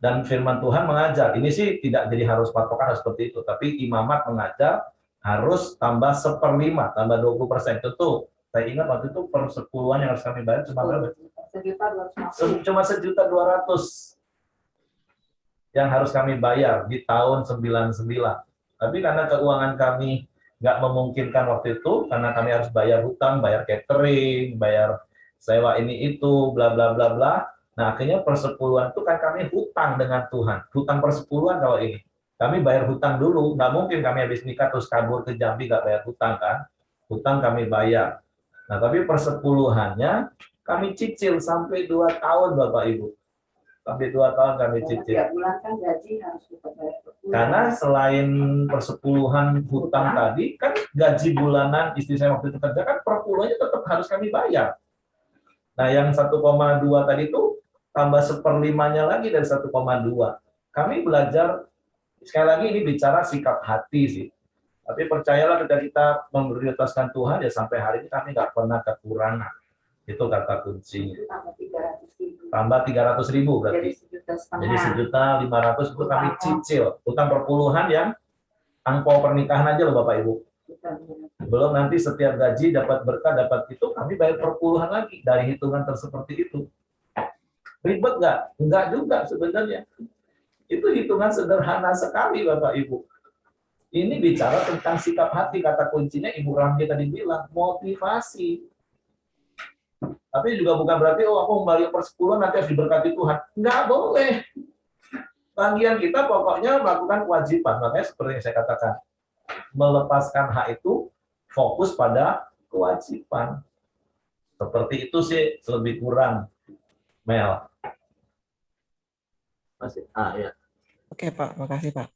dan firman Tuhan mengajar, ini sih tidak jadi harus patokan seperti itu, tapi imamat mengajar harus tambah 1/5, tambah 20%. Tentu, saya ingat waktu itu persepuluhan yang harus kami bayar cuma berapa? Cuma 1.200.000 yang harus kami bayar di tahun 99. Tapi karena keuangan kami nggak memungkinkan waktu itu, karena kami harus bayar hutang, bayar catering, bayar sewa ini itu, bla bla bla bla. Nah, akhirnya persepuluhan itu kan kami hutang dengan Tuhan. Hutang persepuluhan kalau ini. Kami bayar hutang dulu. Nggak mungkin kami habis nikah terus kabur ke Jambi nggak bayar hutang kan. Hutang kami bayar. Nah, tapi persepuluhannya kami cicil sampai 2 tahun Bapak Ibu. Sampai 2 tahun kami cicil. Tiap bulan kan gaji harus kita bayar per bulan. Karena selain persepuluhan hutang tadi, kan gaji bulanan istri saya waktu itu kerja kan per bulannya tetap harus kami bayar. Nah, yang 1,2 tadi itu tambah 1/5-nya lagi dari 1,2. Kami belajar, sekali lagi ini bicara sikap hati sih. Tapi percayalah ketika kita memprioritaskan Tuhan, ya sampai hari ini kami nggak pernah kekurangan. Itu kata kuncinya. Tambah 300.000. Tambah 300.000 berarti. Jadi 1.500.000 itu kami cicil. Utang perpuluhan yang angpau pernikahan aja loh Bapak Ibu. Belum nanti setiap gaji dapat berkah, dapat itu, kami bayar perpuluhan lagi dari hitungan seperti itu. Ribet nggak? Enggak juga sebenarnya. Itu hitungan sederhana sekali Bapak Ibu. Ini bicara tentang sikap hati, kata kuncinya Ibu Ramji tadi bilang, motivasi. Tapi juga bukan berarti, oh aku kembali persepuluhan nanti harus diberkati Tuhan. Nggak boleh. Bagian kita pokoknya melakukan kewajiban. Makanya seperti yang saya katakan, melepaskan hak itu fokus pada kewajiban. Seperti itu sih lebih kurang. Mel. Masih. Ya. Oke Pak, makasih Pak.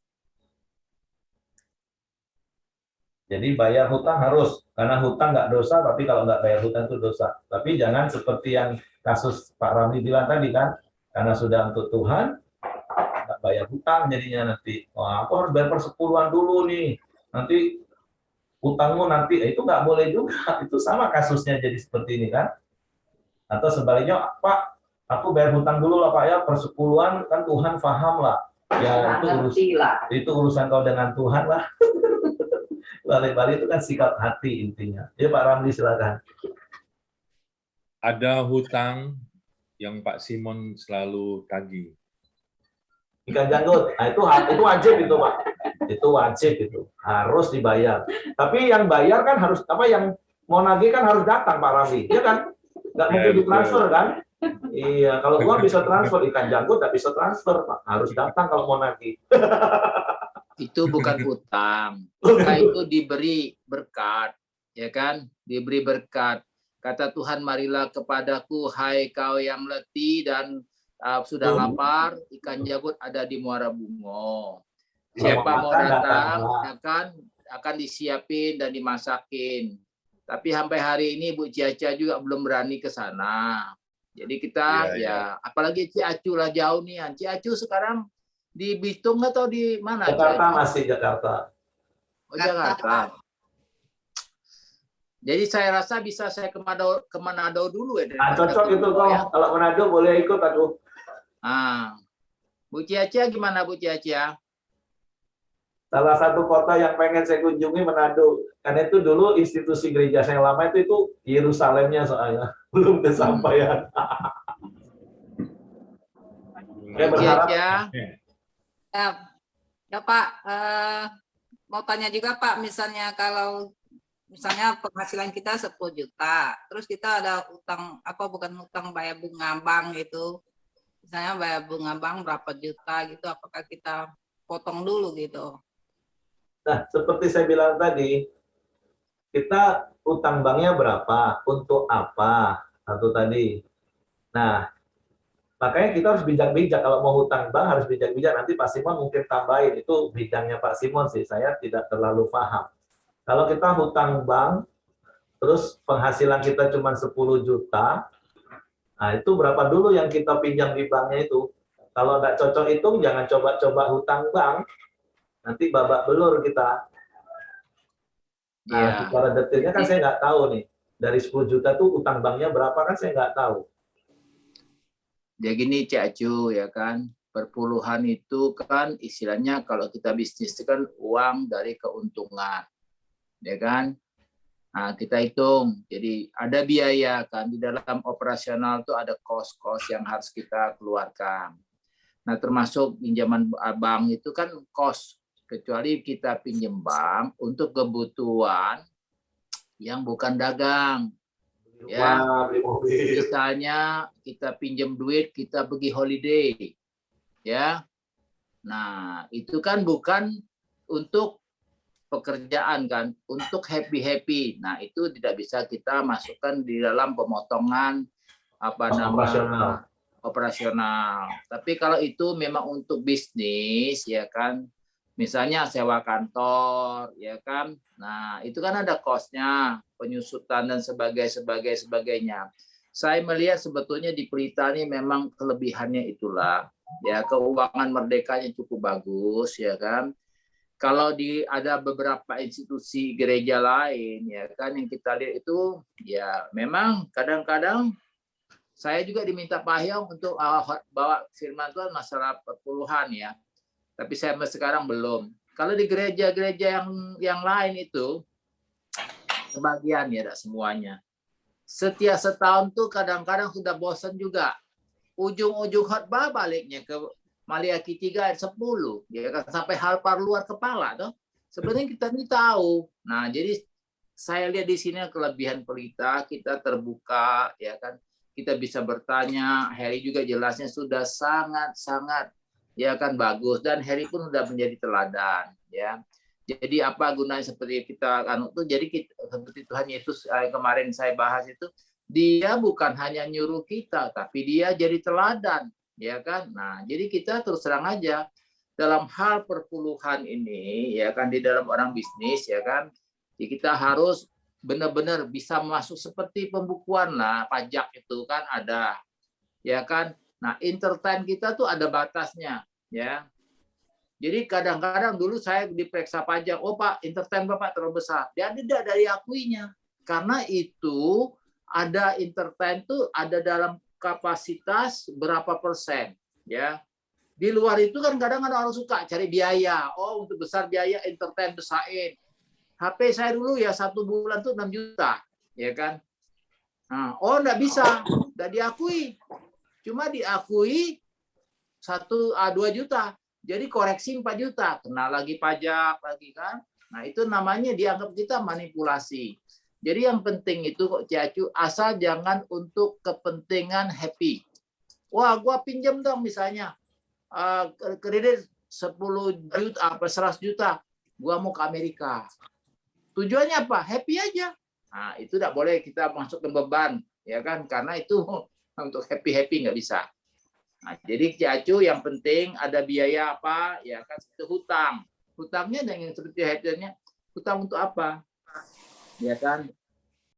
Jadi bayar hutang harus, karena hutang nggak dosa, tapi kalau nggak bayar hutang itu dosa. Tapi jangan seperti yang kasus Pak Ramli bilang tadi kan, karena sudah untuk Tuhan, nggak bayar hutang jadinya nanti. Wah, aku harus bayar persepuluhan dulu nih, nanti hutangmu nanti, itu nggak boleh juga. Itu sama kasusnya jadi seperti ini kan. Atau sebaliknya, Pak, aku bayar hutang dulu lah Pak ya, persepuluhan kan Tuhan paham lah. Ya itu urusan kau dengan Tuhan lah. Balik-balik itu kan sikap hati intinya. Ya Pak Ramli silakan. Ada hutang yang Pak Simon selalu tagih. Ikan janggut, nah, itu wajib itu Pak. Itu wajib itu, harus dibayar. Tapi yang bayar kan harus apa, yang mau nagih kan harus datang Pak Ramli, ya kan? Nggak mungkin ditransfer kan? Iya, kalau uang bisa transfer, ikan janggut nggak bisa transfer Pak. Harus datang kalau mau nagih. Itu bukan utang. Utang itu diberi berkat, ya kan? Diberi berkat. Kata Tuhan, marilah kepadaku, hai kau yang letih dan sudah lapar, ikan janggut ada di Muara Bungo. Siapa mau datang akan disiapin dan dimasakin. Tapi sampai hari ini Bu Ciaca juga belum berani ke sana. Jadi kita apalagi Ciacu lah jauh nih. Ciacu sekarang di Bitung atau di mana? Jakarta masih Jakarta. Oh, Jakarta. Jadi saya rasa bisa saya ke Manado dulu ya. Cocok itu kok. Ya. Kalau Manado boleh ikut aku. Bu Ciaca gimana Bu Ciaca? Salah satu kota yang pengen saya kunjungi Manado. Karena itu dulu institusi gereja saya lama itu Yerusalemnya soalnya. Belum kesampaian. Saya berharap. Ya Pak, mau tanya juga Pak, misalnya kalau penghasilan kita 10 juta, terus kita ada utang, bukan utang, bayar bunga bank itu, misalnya bayar bunga bank berapa juta gitu, apakah kita potong dulu gitu? Nah, seperti saya bilang tadi, kita utang banknya berapa, untuk apa, satu tadi. Nah, makanya kita harus bijak-bijak, kalau mau hutang bank harus bijak-bijak. Nanti Pak Simon mungkin tambahin, itu bidangnya Pak Simon sih, saya tidak terlalu paham. Kalau kita hutang bank, terus penghasilan kita cuma 10 juta, nah itu berapa dulu yang kita pinjam di banknya itu? Kalau nggak cocok hitung, jangan coba-coba hutang bank. Nanti babak belur kita. Nah, Iya. secara detailnya kan saya nggak tahu nih. Dari 10 juta tuh utang banknya berapa kan saya nggak tahu. Ya gini Cik Acu, ya kan, perpuluhan itu kan istilahnya kalau kita bisnis itu kan uang dari keuntungan, ya kan. Nah, kita hitung, jadi ada biaya kan, di dalam operasional itu ada cost-cost yang harus kita keluarkan. Nah, termasuk pinjaman bank itu kan cost, kecuali kita pinjam bank untuk kebutuhan yang bukan dagang. Ya, Beli mobil. misalnya kita pinjam duit, kita pergi holiday, ya. Nah, itu kan bukan untuk pekerjaan kan, untuk happy. Nah, itu tidak bisa kita masukkan di dalam pemotongan operasional. Tapi kalau itu memang untuk bisnis, ya kan, misalnya sewa kantor, ya kan. Nah, itu kan ada cost-nya, penyusutan dan sebagainya. Saya melihat sebetulnya di Pelita ini memang kelebihannya itulah, ya, keuangan merdekanya cukup bagus, ya kan. Kalau ada beberapa institusi gereja lain, ya kan, yang kita lihat itu, ya memang kadang-kadang saya juga diminta Pak Hyong untuk bawa firman Tuhan masalah perpuluhan, ya. Tapi saya sekarang belum. Kalau di gereja-gereja yang lain itu, sebagian ya, tidak semuanya. Setiap setahun tuh kadang-kadang sudah bosan juga. Ujung-ujung khotbah baliknya ke Maliaki 3 ayat 10. Ya kan, sampai halpar luar kepala. Toh. Sebenarnya kita ini tahu. Nah, jadi saya lihat di sini kelebihan Pelita, kita terbuka, ya kan. Kita bisa bertanya. Harry juga jelasnya sudah sangat-sangat, ya kan, bagus, dan Harry pun sudah menjadi teladan, ya. Jadi apa gunanya seperti kita jadi seperti Tuhan Yesus kemarin saya bahas itu, dia bukan hanya nyuruh kita, tapi dia jadi teladan, ya kan. Nah, jadi kita terus terang aja dalam hal perpuluhan ini, ya kan, di dalam orang bisnis, ya kan, jadi kita harus benar-benar bisa masuk seperti pembukuan lah, pajak itu kan ada, ya kan. Nah, entertain kita tuh ada batasnya, ya. Jadi kadang-kadang dulu saya diperiksa pajak, oh Pak, entertain Bapak terlalu besar. Dia tidak dari akuinya. Karena itu ada entertain tuh ada dalam kapasitas berapa persen, ya. Di luar itu kan kadang-kadang orang suka cari biaya. Oh, untuk besar biaya entertain besarin. HP saya dulu ya 1 bulan tuh 6 juta, ya kan. Nah, oh enggak bisa, enggak diakui. Cuma diakui 2 juta. Jadi koreksi 4 juta. Kena lagi pajak lagi kan. Nah, itu namanya dianggap kita manipulasi. Jadi yang penting itu kok Ciacu, asal jangan untuk kepentingan happy. Wah, gua pinjam dong misalnya kredit 10 juta apa 100 juta. Gua mau ke Amerika. Tujuannya apa? Happy aja. Nah, itu tidak boleh kita masuk ke beban, ya kan? Karena itu untuk happy nggak bisa. Nah, jadi Ciacu yang penting ada biaya apa, ya kan, itu hutang. Hutangnya dengan seperti headline-nya, hutang untuk apa? Ya kan?